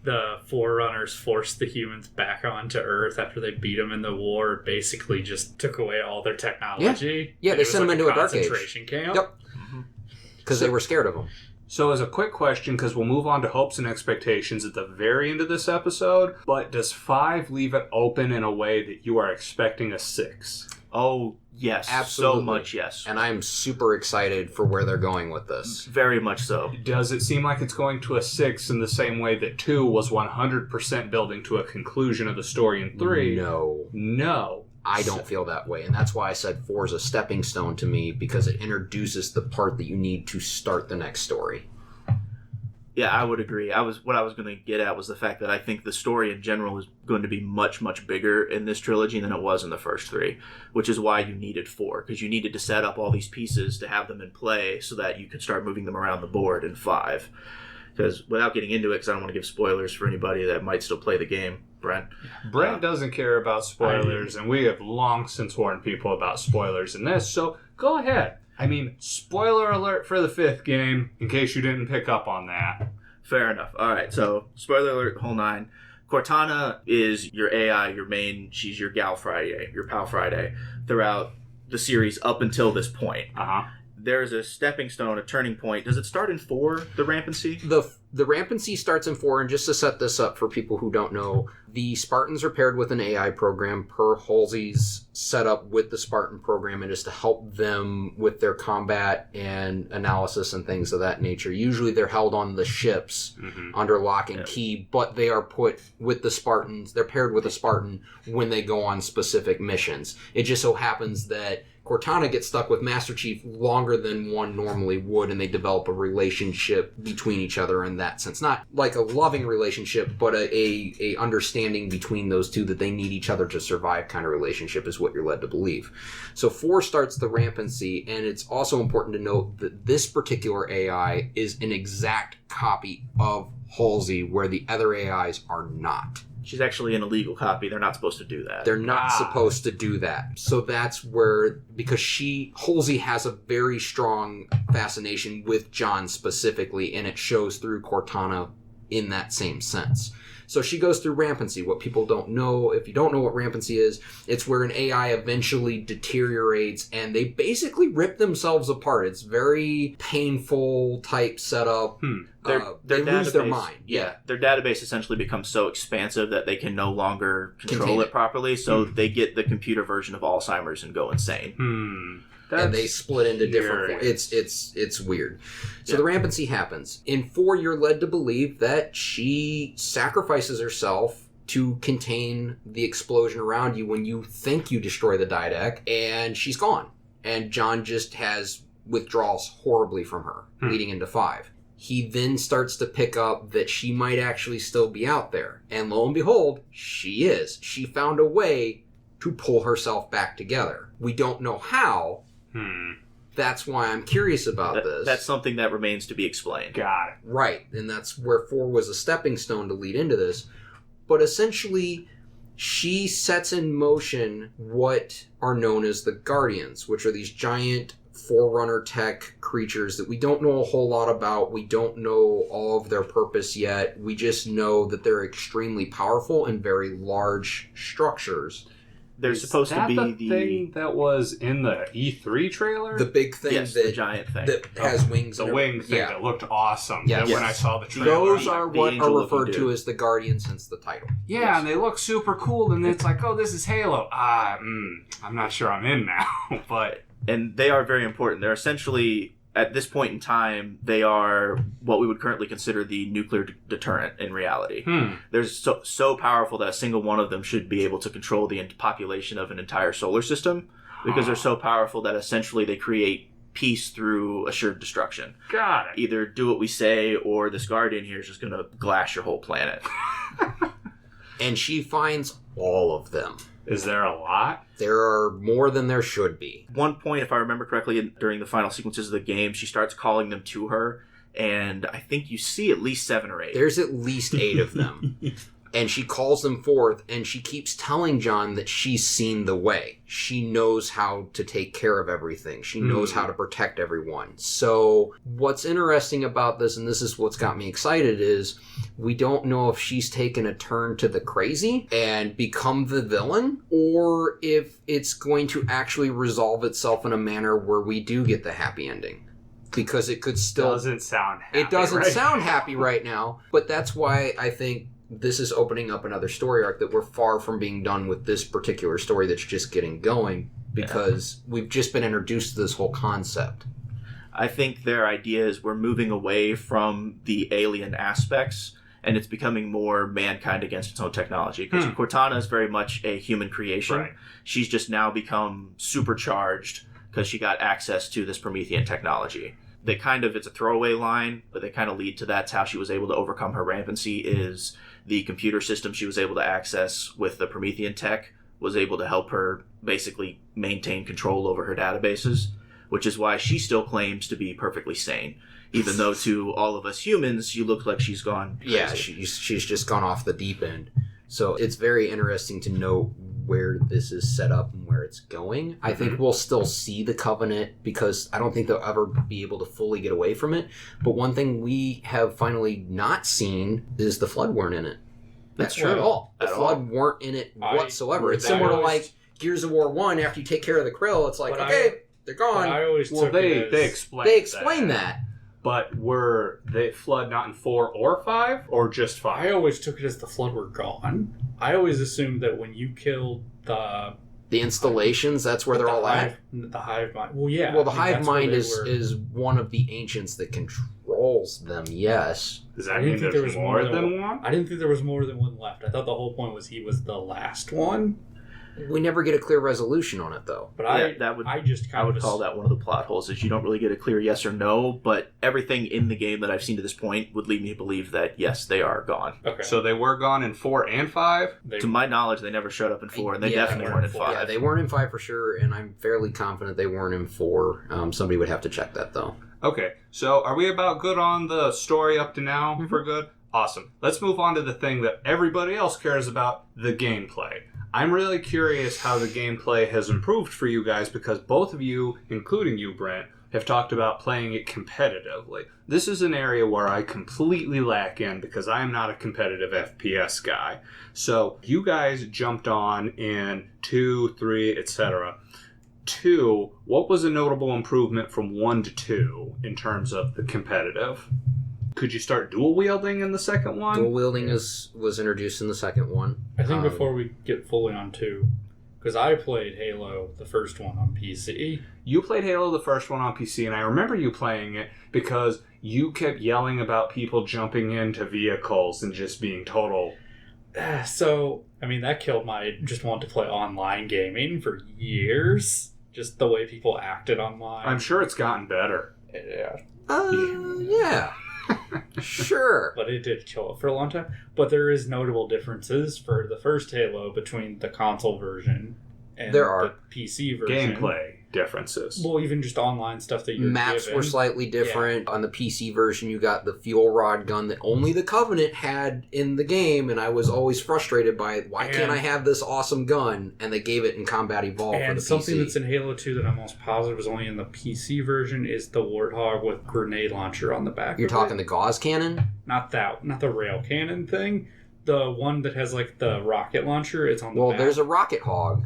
D: the Forerunners forced the humans back onto Earth after they beat them in the war. Basically, just took away all their technology.
B: Yeah, they sent them into a dark age.
D: Concentration camp.
B: Yep. Because they were scared of them.
A: So as a quick question, because we'll move on to hopes and expectations at the very end of this episode, but does 5 leave it open in a way that you are expecting a 6?
C: Oh, yes.
B: Absolutely.
C: So much yes.
B: And I'm super excited for where they're going with this.
C: Very much so.
A: Does it seem like it's going to a 6 in the same way that 2 was 100% building to a conclusion of the story in 3? No.
B: I don't feel that way. And that's why I said 4 is a stepping stone to me, because it introduces the part that you need to start the next story.
C: Yeah, I would agree. What I was going to get at was the fact that I think the story in general is going to be much, much bigger in this trilogy than it was in the first 3, which is why you needed 4, because you needed to set up all these pieces to have them in play so that you could start moving them around the board in 5. Because without getting into it, because I don't want to give spoilers for anybody that might still play the game, Brent
A: doesn't care about spoilers, and we have long since warned people about spoilers in this, so go ahead. I mean, spoiler alert for the 5th game, in case you didn't pick up on that.
C: Fair enough. All right, so spoiler alert, whole 9. Cortana is your AI, your main, she's your Gal Friday, your Pal Friday, throughout the series up until this point. There's a stepping stone, a turning point. Does it start in 4, the rampancy?
B: The rampancy starts in 4, and just to set this up for people who don't know, the Spartans are paired with an AI program per Halsey's setup with the Spartan program. It is to help them with their combat and analysis and things of that nature. Usually they're held on the ships under lock and key, but they are put with the Spartans. They're paired with a Spartan when they go on specific missions. It just so happens that Cortana gets stuck with Master Chief longer than one normally would, and they develop a relationship between each other in that sense. Not like a loving relationship, but a understanding between those two that they need each other to survive kind of relationship is what you're led to believe. So 4 starts the rampancy, and it's also important to note that this particular AI is an exact copy of Halsey, where the other AIs are not.
C: She's actually an illegal copy. They're not supposed to do that.
B: They're not supposed to do that. So that's where, because Halsey has a very strong fascination with John specifically, and it shows through Cortana in that same sense. So she goes through rampancy. What people don't know, if you don't know what rampancy is, it's where an AI eventually deteriorates and they basically rip themselves apart. It's very painful type setup. They lose their mind.
C: Yeah, their database essentially becomes so expansive that they can no longer control it properly. So they get the computer version of Alzheimer's and go insane.
B: And they split into different forms. It's weird. So the rampancy happens. In 4, you're led to believe that she sacrifices herself to contain the explosion around you when you think you destroy the Didact, and she's gone. And John just has withdrawals horribly from her, leading into 5. He then starts to pick up that she might actually still be out there. And lo and behold, she is. She found a way to pull herself back together. We don't know how. That's why I'm curious about this.
C: That's something that remains to be explained.
A: Got it.
B: Right, and that's where 4 was a stepping stone to lead into this. But essentially, she sets in motion what are known as the Guardians, which are these giant Forerunner tech creatures that we don't know a whole lot about. We don't know all of their purpose yet. We just know that they're extremely powerful and very large structures
C: There's supposed to be
A: the thing that was in the E3 trailer.
B: The big thing
C: yes,
B: that
C: the giant thing.
B: that has wings.
A: The
B: and
A: wing thing
B: yeah.
A: that looked awesome.
B: Yes.
A: That when I saw the trailer,
B: Those
C: The-
B: are
C: the
B: what are
C: angel
B: referred
C: looking
B: to
C: dude.
B: as the Guardians since the title.
A: yeah,
B: Yes.
A: and they look super cool. And it's like, oh, this is Halo. I'm not sure I'm in now, but
C: And they are very important. They're essentially, at this point in time, they are what we would currently consider the nuclear deterrent in reality. They're so powerful that a single one of them should be able to control the population of an entire solar system, because they're so powerful that essentially they create peace through assured destruction.
A: got it.
C: Either do what we say, or this Guardian here is just going to glass your whole planet.
B: And she finds all of them.
A: Is there a lot?
B: There are more than there should be.
C: One point, if I remember correctly, during the final sequences of the game, she starts calling them to her, and I think you see at least 7 or 8.
B: There's at least 8 of them. And she calls them forth, and she keeps telling John that she's seen the way. She knows how to take care of everything. She knows how to protect everyone. So what's interesting about this, and this is what's got me excited, is we don't know if she's taken a turn to the crazy and become the villain, or if it's going to actually resolve itself in a manner where we do get the happy ending. Because it could still...
A: Doesn't sound happy,
B: It doesn't
A: right?
B: sound happy right now, but that's why I think this is opening up another story arc that we're far from being done with this particular story that's just getting going, because we've just been introduced to this whole concept.
C: I think their idea is we're moving away from the alien aspects, and it's becoming more mankind against its own technology. Because Cortana is very much a human creation.
A: Right.
C: She's just now become supercharged because she got access to this Promethean technology. It's a throwaway line, but they kind of lead to that's how she was able to overcome her rampancy, is the computer system she was able to access with the Promethean tech was able to help her basically maintain control over her databases, which is why she still claims to be perfectly sane. Even though to all of us humans, she looks like she's gone crazy.
B: Yeah, she's just gone off the deep end. So it's very interesting to know where this is set up and where it's going. I think we'll still see the Covenant, because I don't think they'll ever be able to fully get away from it. But one thing we have finally not seen is the Flood weren't in it.
C: That's
B: At
C: true.
B: all. The
C: At
B: Flood
C: all.
B: weren't in it whatsoever.
D: Well,
B: It's similar to
D: that
B: like
D: always-
B: Gears of War 1, after you take care of the Krill, it's like,
D: But
B: okay, they're
D: But
B: gone.
D: I always
A: Well,
D: took
A: they
D: it as,
A: explained
B: They explain that.
A: But were they Flood not in 4 or 5, or just 5?
D: I always took it as the Flood were gone. I always assumed that when you killed the
B: installations, that's where they're all at.
D: The hive mind. Well, yeah.
B: Well, the
D: I think
B: hive
D: that's where
B: mind
D: they
B: is
D: were.
B: is one of the ancients that controls them. Yes,
A: Does
D: I
A: that
D: didn't
A: mean
D: think
A: there's
D: there was
A: more
D: more
A: than
D: than-
A: one?
D: I didn't think there was more than one left. I thought the whole point was he was the last one.
B: we never get a clear resolution on it though.
D: But
C: Yeah,
D: I just kind
C: I would
D: of
C: call that one of the plot holes, is you don't really get a clear yes or no, but everything in the game that I've seen to this point would lead me to believe that yes, they are gone.
D: Okay.
A: So they were gone in 4 and 5?
D: They,
C: To my knowledge, they never showed up in 4, and they
B: Yeah,
C: definitely weren't in 5.
B: Yeah, they weren't in 5 for sure, and I'm fairly confident they weren't in 4. Somebody would have to check that though.
A: Okay, so are we about good on the story up to now for good? Awesome. Let's move on to the thing that everybody else cares about, the gameplay. I'm really curious how the gameplay has improved for you guys, because both of you, including you, Brent, have talked about playing it competitively. This is an area where I completely lack in, because I am not a competitive FPS guy. So you guys jumped on in 2, 3, etc. 2, what was a notable improvement from 1 to 2 in terms of the competitive? Could you start dual wielding in the second one?
B: Dual wielding was introduced in the second one.
D: I think
B: Um,
D: before we get fully on 2, because I played Halo, the first one, on PC.
A: You played Halo the first one on PC, and I remember you playing it because you kept yelling about people jumping into vehicles and just being total...
D: So, I mean, that killed my just want to play online gaming for years. Just the way people acted online.
A: I'm sure it's gotten better.
D: Yeah.
B: Yeah. Sure.
D: But it did kill it for a long time. But there is notable differences for the first Halo between the console version and
B: There are.
D: the PC version.
A: Gameplay differences.
D: Well, even just online stuff that you're
B: Maps
D: given.
B: were slightly different. On the PC version, you got the fuel rod gun that only the Covenant had in the game, and I was always frustrated by why can't
D: And-
B: I have this awesome gun? And they gave it in Combat Evolved for
D: And
B: the
D: something
B: PC.
D: that's in Halo 2 that I'm almost positive was only in the PC version is the Warthog with grenade launcher on the back.
B: You're
D: of
B: talking
D: it.
B: the Gauss cannon?
D: Not the rail cannon thing. The one that has like the rocket launcher. It's on the
B: Well,
D: back.
B: there's a Rocket Hog.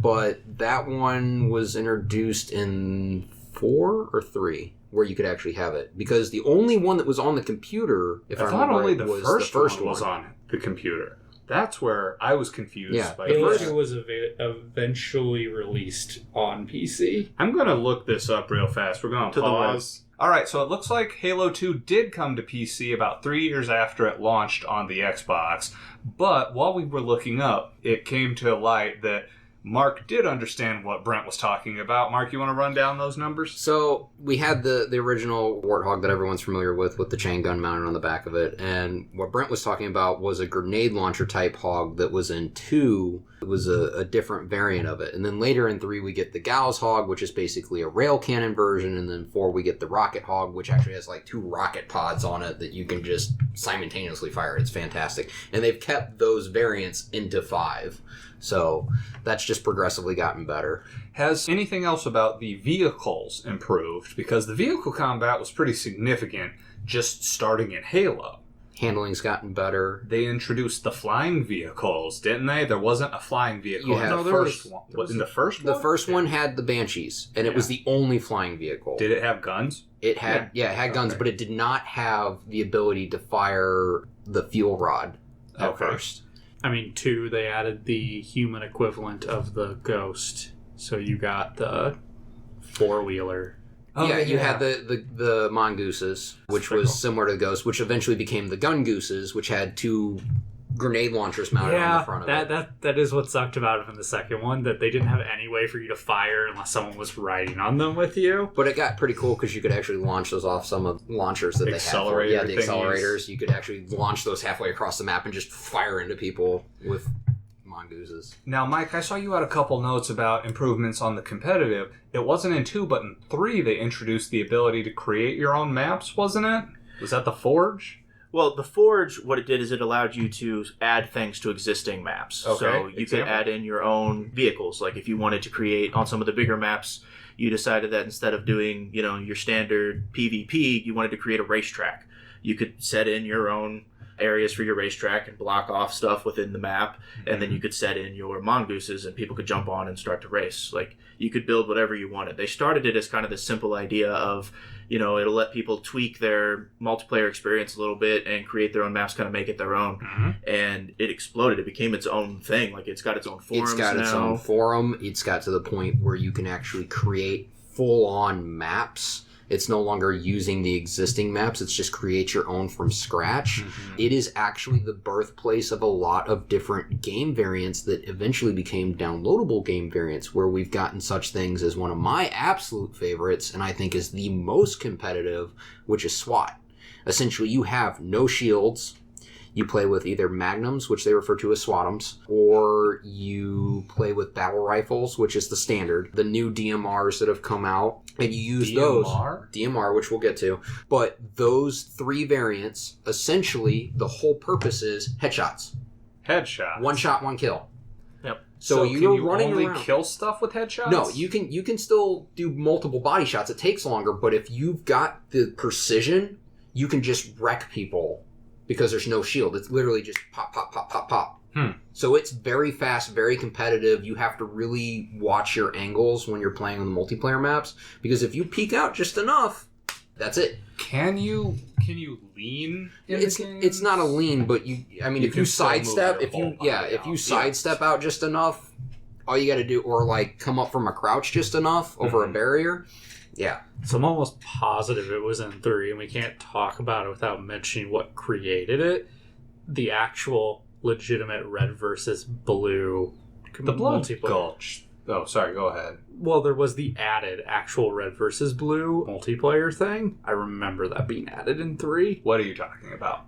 B: but that one was introduced in 4 or 3, where you could actually have it. Because the only one that was on the computer, if I
A: thought
B: remember
A: only
B: right,
A: the
B: was
A: first,
B: the first
A: one was on the computer. That's where I was confused.
B: Yeah.
A: By the
D: Halo
A: first.
D: 2 was eventually released on PC.
A: I'm going to look this up real fast. We're going to pause. All right, so it looks like Halo 2 did come to PC about 3 years after it launched on the Xbox. But while we were looking up, it came to light that Mark did understand what Brent was talking about. Mark, you want to run down those numbers?
B: So we had the original Warthog that everyone's familiar with the chain gun mounted on the back of it. And what Brent was talking about was a grenade launcher type hog that was in 2. It was a different variant of it. And then later in 3 we get the Gauss hog, which is basically a rail cannon version. And then 4 we get the rocket hog, which actually has like 2 rocket pods on it that you can just simultaneously fire. It's fantastic. And they've kept those variants into 5. So that's just progressively gotten better.
A: Has anything else about the vehicles improved? Because the vehicle combat was pretty significant just starting in Halo.
B: Handling's gotten better.
A: They introduced the flying vehicles, didn't they? There wasn't a flying vehicle in the first one. In the first one?
B: The first one had the Banshees, and it was the only flying vehicle.
A: Did it have guns?
B: It had, it had guns, but it did not have the ability to fire the fuel rod at first.
D: I mean, 2, they added the human equivalent of the Ghost. So you got the 4-wheeler.
A: Oh,
B: you had the Mongooses, which was similar to the Ghost, which eventually became the Gun Gooses, which had 2 grenade launchers mounted on the front of it.
D: That is what sucked about it in the second one, that they didn't have any way for you to fire unless someone was riding on them with you.
B: But it got pretty cool because you could actually launch those off some of the launchers that they had.
A: Accelerator
B: The accelerators. You could actually launch those halfway across the map and just fire into people with Mongooses.
A: Now, Mike, I saw you had a couple notes about improvements on the competitive. It wasn't in 2, but in 3 they introduced the ability to create your own maps, wasn't it? Was that the Forge?
C: Well, the Forge, what it did is it allowed you to add things to existing maps.
A: Okay,
C: So you could add in your own vehicles. Like if you wanted to create on some of the bigger maps, you decided that instead of doing, your standard PvP, you wanted to create a racetrack. You could set in your own areas for your racetrack and block off stuff within the map, and then you could set in your mongooses and people could jump on and start to race. Like you could build whatever you wanted. They started it as kind of this simple idea of, it'll let people tweak their multiplayer experience a little bit and create their own maps, kind of make it their own.
A: Mm-hmm.
C: And it exploded. It became its own thing. Like it's got its own forums now.
B: Its own forum. It's got to the point where you can actually create full-on maps. It's no longer using the existing maps. It's just create your own from scratch. Mm-hmm. It is actually the birthplace of a lot of different game variants that eventually became downloadable game variants, where we've gotten such things as one of my absolute favorites, and I think is the most competitive, which is SWAT. Essentially, you have no shields. You play with either magnums, which they refer to as SWATums, or you play with battle rifles, which is the standard. The new DMRs that have come out, and you use those. DMR, which we'll get to. But those 3 variants, essentially, the whole purpose is headshots.
A: Headshots.
B: 1 shot, 1 kill.
C: Yep.
B: So you're
A: can you
B: running
A: only
B: around.
A: Kill stuff with headshots?
B: No, you can still do multiple body shots. It takes longer, but if you've got the precision, you can just wreck people. Because there's no shield. It's literally just pop, pop, pop, pop, pop. So it's very fast, very competitive. You have to really watch your angles when you're playing on the multiplayer maps. Because if you peek out just enough, that's it.
A: Can you lean in the game?
B: It's not a lean, but if you sidestep, if you sidestep out just enough, all you got to do, or like come up from a crouch just enough over a barrier. Yeah.
D: So I'm almost positive it was in 3, and we can't talk about it without mentioning what created it. The actual legitimate red versus blue
A: the Blood
D: multiplayer.
A: Gulch. Oh, sorry, go ahead.
D: Well, there was the added actual red versus blue multiplayer thing. I remember that being added in 3.
A: What are you talking about?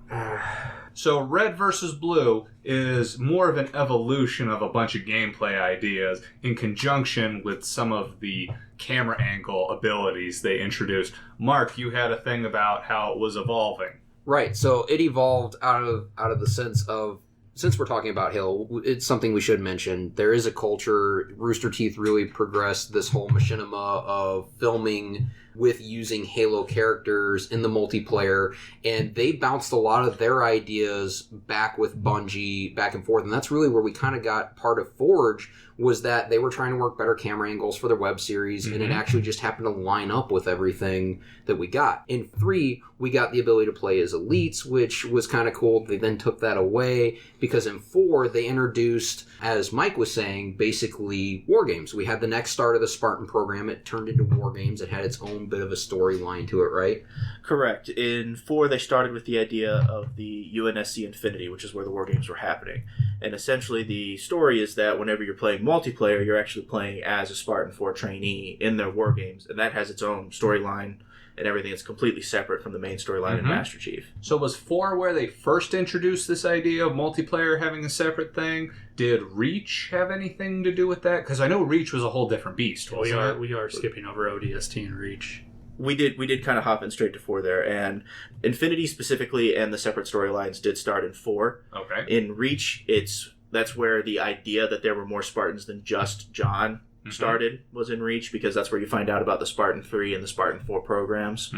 A: So red versus blue is more of an evolution of a bunch of gameplay ideas in conjunction with some of the camera angle abilities they introduced. Mark, you had a thing about how it was evolving.
B: Right. So it evolved out of the sense of, since we're talking about Halo, it's something we should mention. There is a culture. Rooster Teeth really progressed this whole machinima of filming with using Halo characters in the multiplayer, and they bounced a lot of their ideas back with Bungie, back and forth, and that's really where we kind of got part of Forge, was that they were trying to work better camera angles for their web series, and it actually just happened to line up with everything that we got. In 3, we got the ability to play as elites, which was kind of cool. They then took that away, because in 4, they introduced, as Mike was saying, basically war games. We had the next start of the Spartan program. It turned into war games. It had its own bit of a storyline to it, right?
C: Correct. In 4, they started with the idea of the UNSC Infinity, which is where the war games were happening. And essentially the story is that whenever you're playing multiplayer, you're actually playing as a Spartan 4 trainee in their war games, and that has its own storyline and everything. It's completely separate from the main storyline in Master Chief.
A: So was 4 where they first introduced this idea of multiplayer having a separate thing? Did Reach have anything to do with that? Because I know Reach was a whole different beast, wasn't it?
D: We are skipping over ODST and Reach.
C: We did kind of hop in straight to 4 there, and Infinity specifically and the separate storylines did start in 4.
A: Okay.
C: In Reach, that's where the idea that there were more Spartans than just John started, was in Reach, because that's where you find out about the Spartan 3 and the Spartan 4 programs,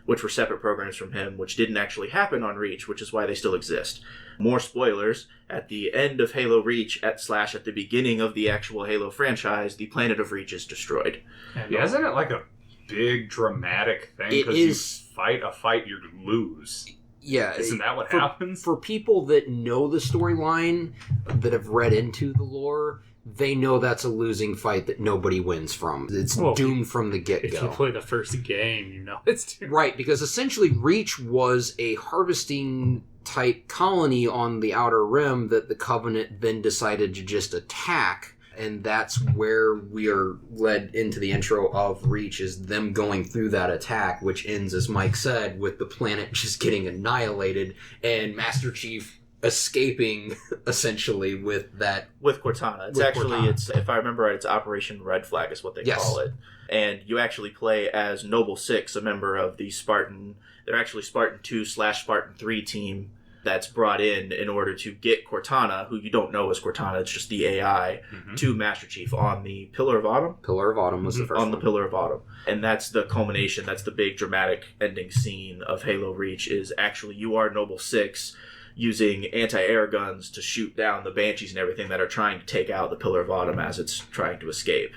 C: which were separate programs from him, which didn't actually happen on Reach, which is why they still exist. More spoilers, at the end of Halo Reach, at the beginning of the actual Halo franchise, the planet of Reach is destroyed.
A: Yeah, isn't it like a big dramatic thing?
B: It
A: Because
B: is.
A: you fight a fight, you lose.
B: Yeah.
A: Isn't that what happens?
B: For people that know the storyline, that have read into the lore, they know that's a losing fight that nobody wins from. It's doomed from the get-go.
D: If you play the first game, you know it's doomed.
B: Right, because essentially Reach was a harvesting type colony on the Outer Rim that the Covenant then decided to just attack. And that's where we are led into the intro of Reach, is them going through that attack, which ends, as Mike said, with the planet just getting annihilated and Master Chief escaping, essentially, with
C: Cortana. It's if I remember right, it's Operation Red Flag is what they call it. And you actually play as Noble Six, a member of the Spartan. They're actually Spartan 2/Spartan 3 team that's brought in order to get Cortana, who you don't know is Cortana, it's just the AI, to Master Chief on the Pillar of Autumn.
B: Pillar of Autumn was the first
C: on the Pillar of Autumn. And that's the culmination, that's the big dramatic ending scene of Halo Reach, is actually you are Noble Six using anti-air guns to shoot down the Banshees and everything that are trying to take out the Pillar of Autumn as it's trying to escape.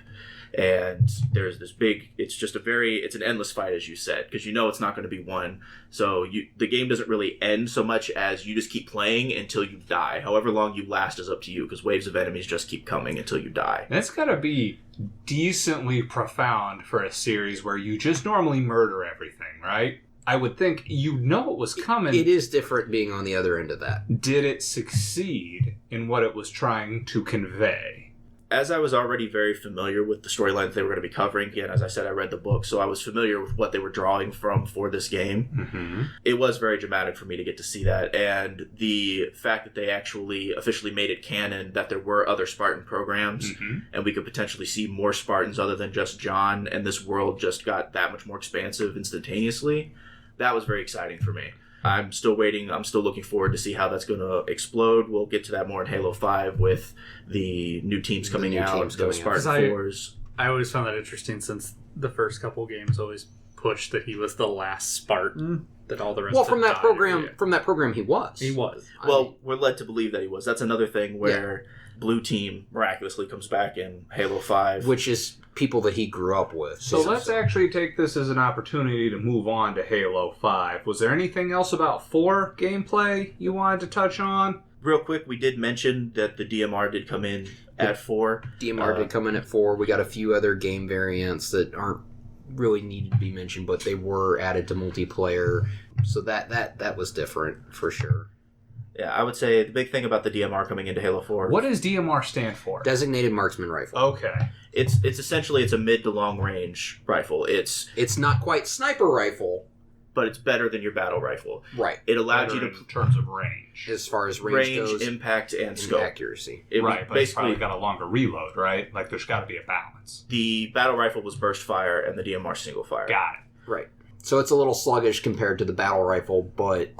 C: And there's this it's an endless fight, as you said, because you know it's not going to be won. So the game doesn't really end so much as you just keep playing until you die. However long you last is up to you, because waves of enemies just keep coming until you die.
A: That's got to be decently profound for a series where you just normally murder everything, right? I would think you know what was coming.
B: It is different being on the other end of that.
A: Did it succeed in what it was trying to convey?
C: As I was already very familiar with the storylines they were going to be covering, again, as I said, I read the book, so I was familiar with what they were drawing from for this game. It was very dramatic for me to get to see that, and the fact that they actually officially made it canon that there were other Spartan programs, and we could potentially see more Spartans other than just John, and this world just got that much more expansive instantaneously, that was very exciting for me. I'm still waiting. I'm still looking forward to see how that's going to explode. We'll get to that more in Halo 5 with the new teams coming out, the Spartan 4s.
D: I always found that interesting, since the first couple games always pushed that he was the last Spartan, that all the rest
B: from that program he was.
C: Well, we're led to believe that he was. That's another thing where Blue Team miraculously comes back in Halo 5.
B: Which is people that he grew up with.
A: So let's actually take this as an opportunity to move on to Halo 5. Was there anything else about 4 gameplay you wanted to touch on?
C: Real quick, we did mention that the DMR did come in at 4.
B: DMR did come in at 4. We got a few other game variants that aren't really needed to be mentioned, but they were added to multiplayer. So that was different, for sure.
C: Yeah, I would say the big thing about the DMR coming into Halo 4...
A: What does DMR stand for?
B: Designated Marksman Rifle.
A: Okay.
C: It's essentially a mid to long range rifle. It's
B: not quite sniper rifle,
C: but it's better than your battle rifle.
B: Right.
A: It allows you to in terms of range.
B: As far as range goes,
C: impact, and scope.
B: Accuracy.
A: Right, but it's probably got a longer reload, right? Like, there's got to be a balance.
C: The battle rifle was burst fire, and the DMR single fire.
A: Got it.
B: Right. So it's a little sluggish compared to the battle rifle, but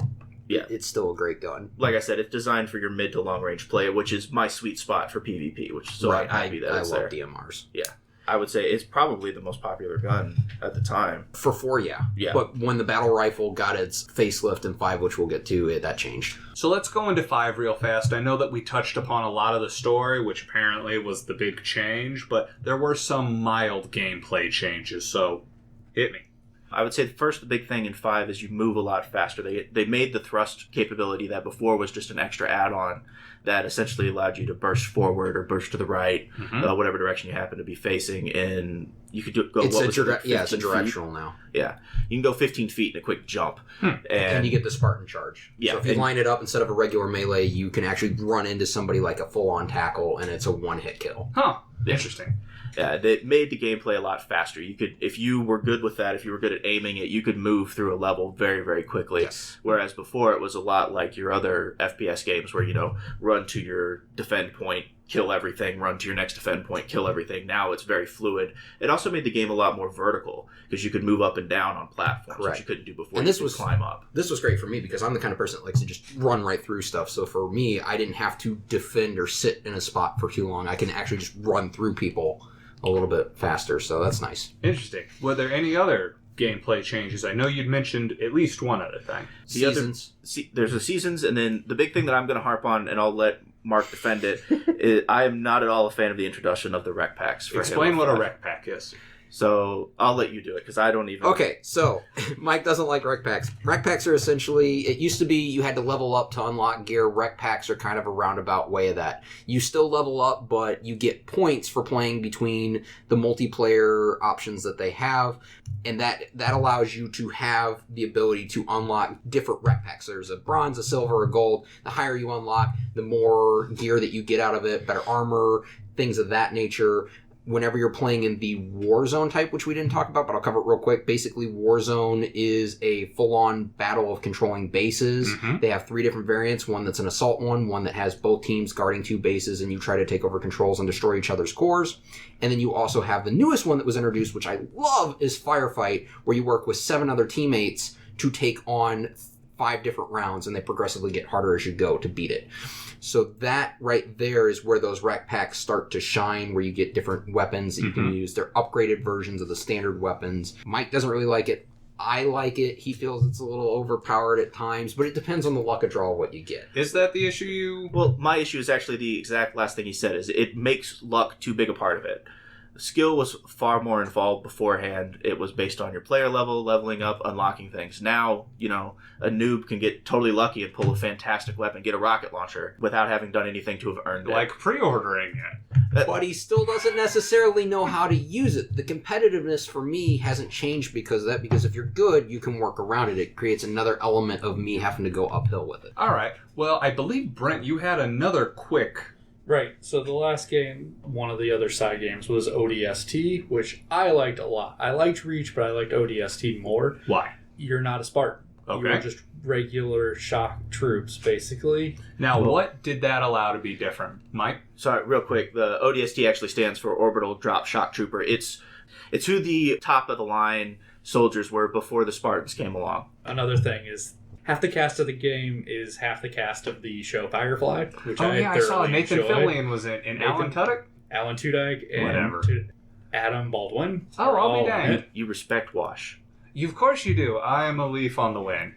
C: yeah,
B: it's still a great gun.
C: Like I said, it's designed for your mid to long range play, which is my sweet spot for PvP, which I'm happy that it's there.
B: I love DMRs.
C: Yeah. I would say it's probably the most popular gun at the time.
B: For 4, yeah.
C: Yeah.
B: But when the battle rifle got its facelift in 5, which we'll get to, that changed.
A: So let's go into 5 real fast. I know that we touched upon a lot of the story, which apparently was the big change, but there were some mild gameplay changes, so hit me.
C: I would say the big thing in 5 is you move a lot faster. They made the thrust capability that before was just an extra add-on that essentially allowed you to burst forward or burst to the right, whatever direction you happen to be facing. And you could go.
B: It's
C: it's
B: a directional now.
C: Yeah, you can go 15 feet in a quick jump,
B: and you get the Spartan charge.
C: Yeah,
B: so if you line it up instead of a regular melee, you can actually run into somebody like a full-on tackle, and it's a one-hit kill.
A: Huh. Interesting.
C: Yeah, it made the gameplay a lot faster. You could, if you were good with that, if you were good at aiming it, you could move through a level very, very quickly.
B: Yes.
C: Whereas before, it was a lot like your other FPS games where, run to your defend point, kill everything, run to your next defend point, kill everything. Now it's very fluid. It also made the game a lot more vertical because you could move up and down on platforms, which you couldn't do before.
B: And
C: this was climb up.
B: This was great for me because I'm the kind of person that likes to just run right through stuff. So for me, I didn't have to defend or sit in a spot for too long. I can actually just run through people a little bit faster, so that's nice.
A: Interesting. Were there any other gameplay changes? I know you'd mentioned at least one other thing.
B: Seasons.
C: There's the seasons, and then the big thing that I'm going to harp on, and I'll let Mark defend it, is I am not at all a fan of the introduction of the rec packs.
A: Explain what a rec pack is.
C: So I'll let you do it because I don't even.
B: Okay, so Mike doesn't like rec packs. Rec packs are essentially, it used to be you had to level up to unlock gear. Rec packs are kind of a roundabout way of that. You still level up, but you get points for playing between the multiplayer options that they have, and that allows you to have the ability to unlock different rec packs. There's a bronze, a silver, a gold. The higher you unlock, the more gear that you get out of it, better armor, things of that nature. Whenever you're playing in the Warzone type, which we didn't talk about, but I'll cover it real quick. Basically, Warzone is a full-on battle of controlling bases. They have 3 different variants. One that's an assault one that has both teams guarding 2 bases, and you try to take over controls and destroy each other's cores. And then you also have the newest one that was introduced, which I love, is Firefight, where you work with 7 other teammates to take on 5 different rounds, and they progressively get harder as you go to beat it. So that right there is where those rec packs start to shine, where you get different weapons that you can use. They're upgraded versions of the standard weapons. Mike doesn't really like it. I like it. He feels it's a little overpowered at times, but it depends on the luck of draw what you get.
A: Is that the issue you...
C: Well, my issue is actually the exact last thing he said, is it makes luck too big a part of it. Skill was far more involved beforehand. It was based on your player level, leveling up, unlocking things. Now, a noob can get totally lucky and pull a fantastic weapon, get a rocket launcher, without having done anything to have earned it.
A: Like pre-ordering it.
B: But he still doesn't necessarily know how to use it. The competitiveness for me hasn't changed because of that, because if you're good, you can work around it. It creates another element of me having to go uphill with it.
A: All right. Well, I believe, Brent, you had another quick...
D: Right, so the last game, one of the other side games, was ODST, which I liked a lot. I liked Reach, but I liked ODST more.
A: Why?
D: You're not a Spartan.
A: Okay.
D: You're just regular shock troops, basically.
A: Now, what did that allow to be different? Mike?
C: Sorry, real quick. The ODST actually stands for Orbital Drop Shock Trooper. It's who the top of the line soldiers were before the Spartans came along.
D: Another thing is, half the cast of the game is half the cast of the show Firefly, which I
A: saw Nathan
D: enjoy.
A: Fillion was in. And Alan Tudyk?
D: Alan Tudyk and
A: Whatever.
D: Adam Baldwin.
A: Oh, I'll be danged.
C: You respect Wash.
A: Of course you do. I am a leaf on the wing.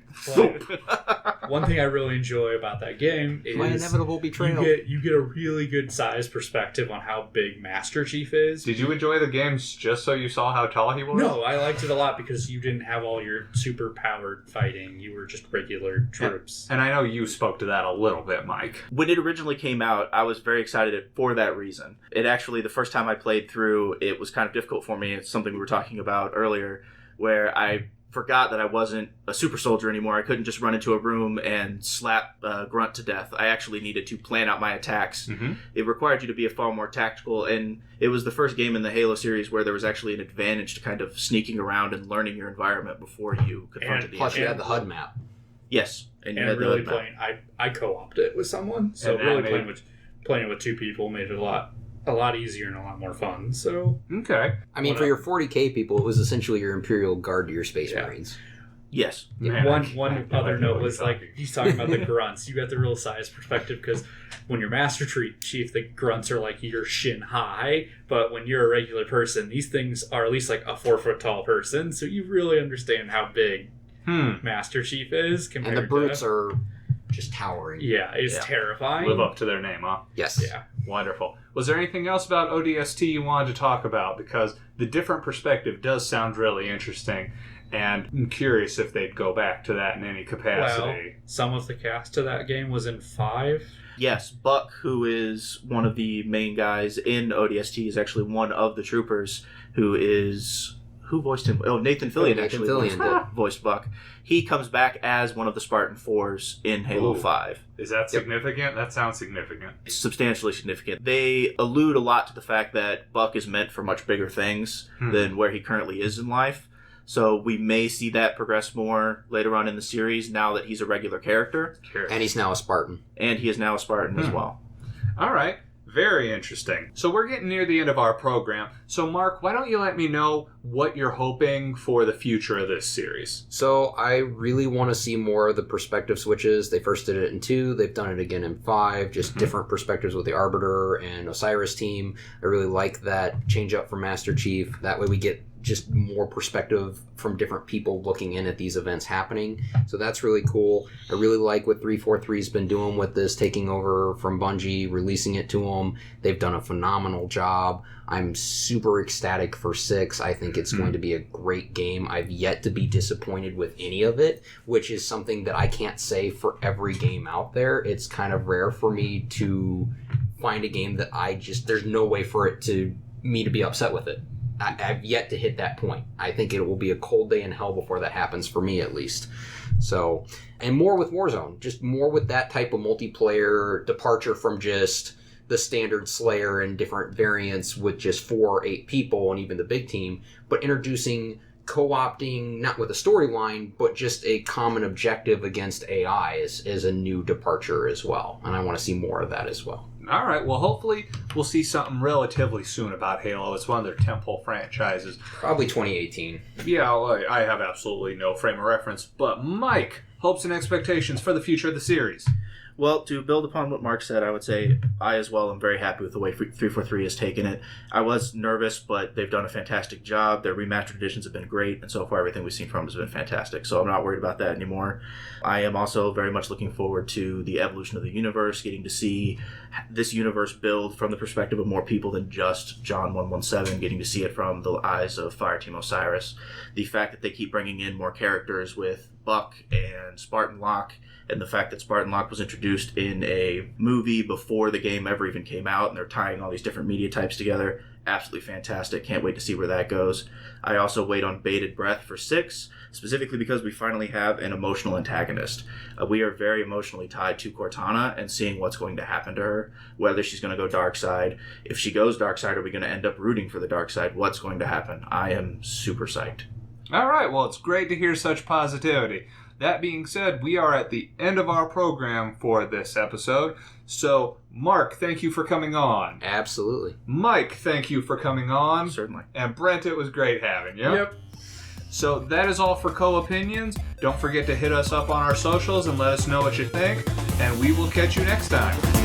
D: One thing I really enjoy about that game is
B: My inevitable betrayal.
D: you get a really good size perspective on how big Master Chief is.
A: Did you enjoy the games just so you saw how tall he was?
D: No, I liked it a lot because you didn't have all your super powered fighting. You were just regular troops.
A: And I know you spoke to that a little bit, Mike.
C: When it originally came out, I was very excited for that reason. It actually, the first time I played through, it was kind of difficult for me. It's something we were talking about earlier, where I forgot that I wasn't a super soldier anymore. I couldn't just run into a room and slap Grunt to death. I actually needed to plan out my attacks. It required you to be far more tactical, and it was the first game in the Halo series where there was actually an advantage to kind of sneaking around and learning your environment before you confronted the
B: Plus,
C: enemy.
B: you had the HUD map.
C: Yes, and you
D: And
C: had the
D: really
C: HUD map.
D: playing, I co-opted it with someone, so
A: And that
D: really
A: made-
D: playing it with 2 people made it a lot easier and a lot more fun. So
A: Okay.
B: I mean,
D: What
B: for
D: up?
B: your 40k people, it was essentially your Imperial Guard to your Space
D: Yeah.
B: Marines.
C: Yes.
A: Man,
D: One other note was like he's talking about the grunts. You got the real size perspective because when you're Master Chief, the grunts are like your shin high, but when you're a regular person, these things are at least like a 4 foot tall person. So you really understand how big Master Chief is compared
B: And the brutes are just towering.
D: Yeah, it's terrifying.
A: Live up to their name, huh?
B: Yes.
D: Yeah.
A: Wonderful. Was there anything else about ODST you wanted to talk about? Because the different perspective does sound really interesting, and I'm curious if they'd go back to that in any
D: Well,
A: capacity.
D: some of the cast to that game was in 5.
C: Yes, Buck, who is one of the main guys in ODST, is actually one of the troopers who is... Who voiced him? Oh, Nathan Fillion actually voiced Buck. He comes back as one of the Spartan 4s in Halo 5.
A: Is that significant? That sounds significant.
C: It's substantially significant. They allude a lot to the fact that Buck is meant for much bigger things than where he currently is in life. So we may see that progress more later on in the series now that he's a regular character.
B: And he's now a Spartan.
C: And he is now a Spartan as well.
A: All right. Very interesting. So we're getting near the end of our program. So Mark, why don't you let me know what you're hoping for the future of this series?
B: So I really want to see more of the perspective switches. They first did it in 2. They've done it again in 5. Just different perspectives with the Arbiter and Osiris team. I really like that change up for Master Chief. That way we get just more perspective from different people looking in at these events happening. So that's really cool. I really like what 343's been doing with this, taking over from Bungie, releasing it to them. They've done a phenomenal job. I'm super ecstatic for 6. I think it's going to be a great game. I've yet to be disappointed with any of it, which is something that I can't say for every game out there. It's kind of rare for me to find a game that there's no way for me to be upset with it. I've yet to hit that point. I think it will be a cold day in hell before that happens, for me at least. So, and more with Warzone. Just more with that type of multiplayer departure from just the standard Slayer and different variants with just 4 or 8 people and even the big team, but introducing co-opting, not with a storyline, but just a common objective against AI is a new departure as well. And I want to see more of that as well.
A: All right. Well, hopefully we'll see something relatively soon about Halo. It's one of their tentpole franchises.
B: Probably 2018.
A: Yeah, well, I have absolutely no frame of reference. But Mike, hopes and expectations for the future of the series.
C: Well, to build upon what Mark said, I would say I as well am very happy with the way 343 has taken it. I was nervous, but they've done a fantastic job. Their remastered editions have been great, and so far everything we've seen from them has been fantastic. So I'm not worried about that anymore. I am also very much looking forward to the evolution of the universe, getting to see this universe build from the perspective of more people than just John 117, getting to see it from the eyes of Fireteam Osiris. The fact that they keep bringing in more characters with Buck and Spartan Locke, and the fact that Spartan Locke was introduced in a movie before the game ever even came out, and they're tying all these different media types together. Absolutely fantastic. Can't wait to see where that goes. I also wait on bated breath for 6, specifically because we finally have an emotional antagonist. We are very emotionally tied to Cortana and seeing what's going to happen to her, whether she's going to go dark side. If she goes dark side, are we going to end up rooting for the dark side? What's going to happen? I am super psyched.
A: All right. Well, it's great to hear such positivity. That being said, we are at the end of our program for this episode. So, Mark, thank you for coming on.
B: Absolutely.
A: Mike, thank you for coming on.
C: Certainly.
A: And Brent, it was great having you.
D: Yep.
A: So that is all for Co-Opinions. Don't forget to hit us up on our socials and let us know what you think. And we will catch you next time.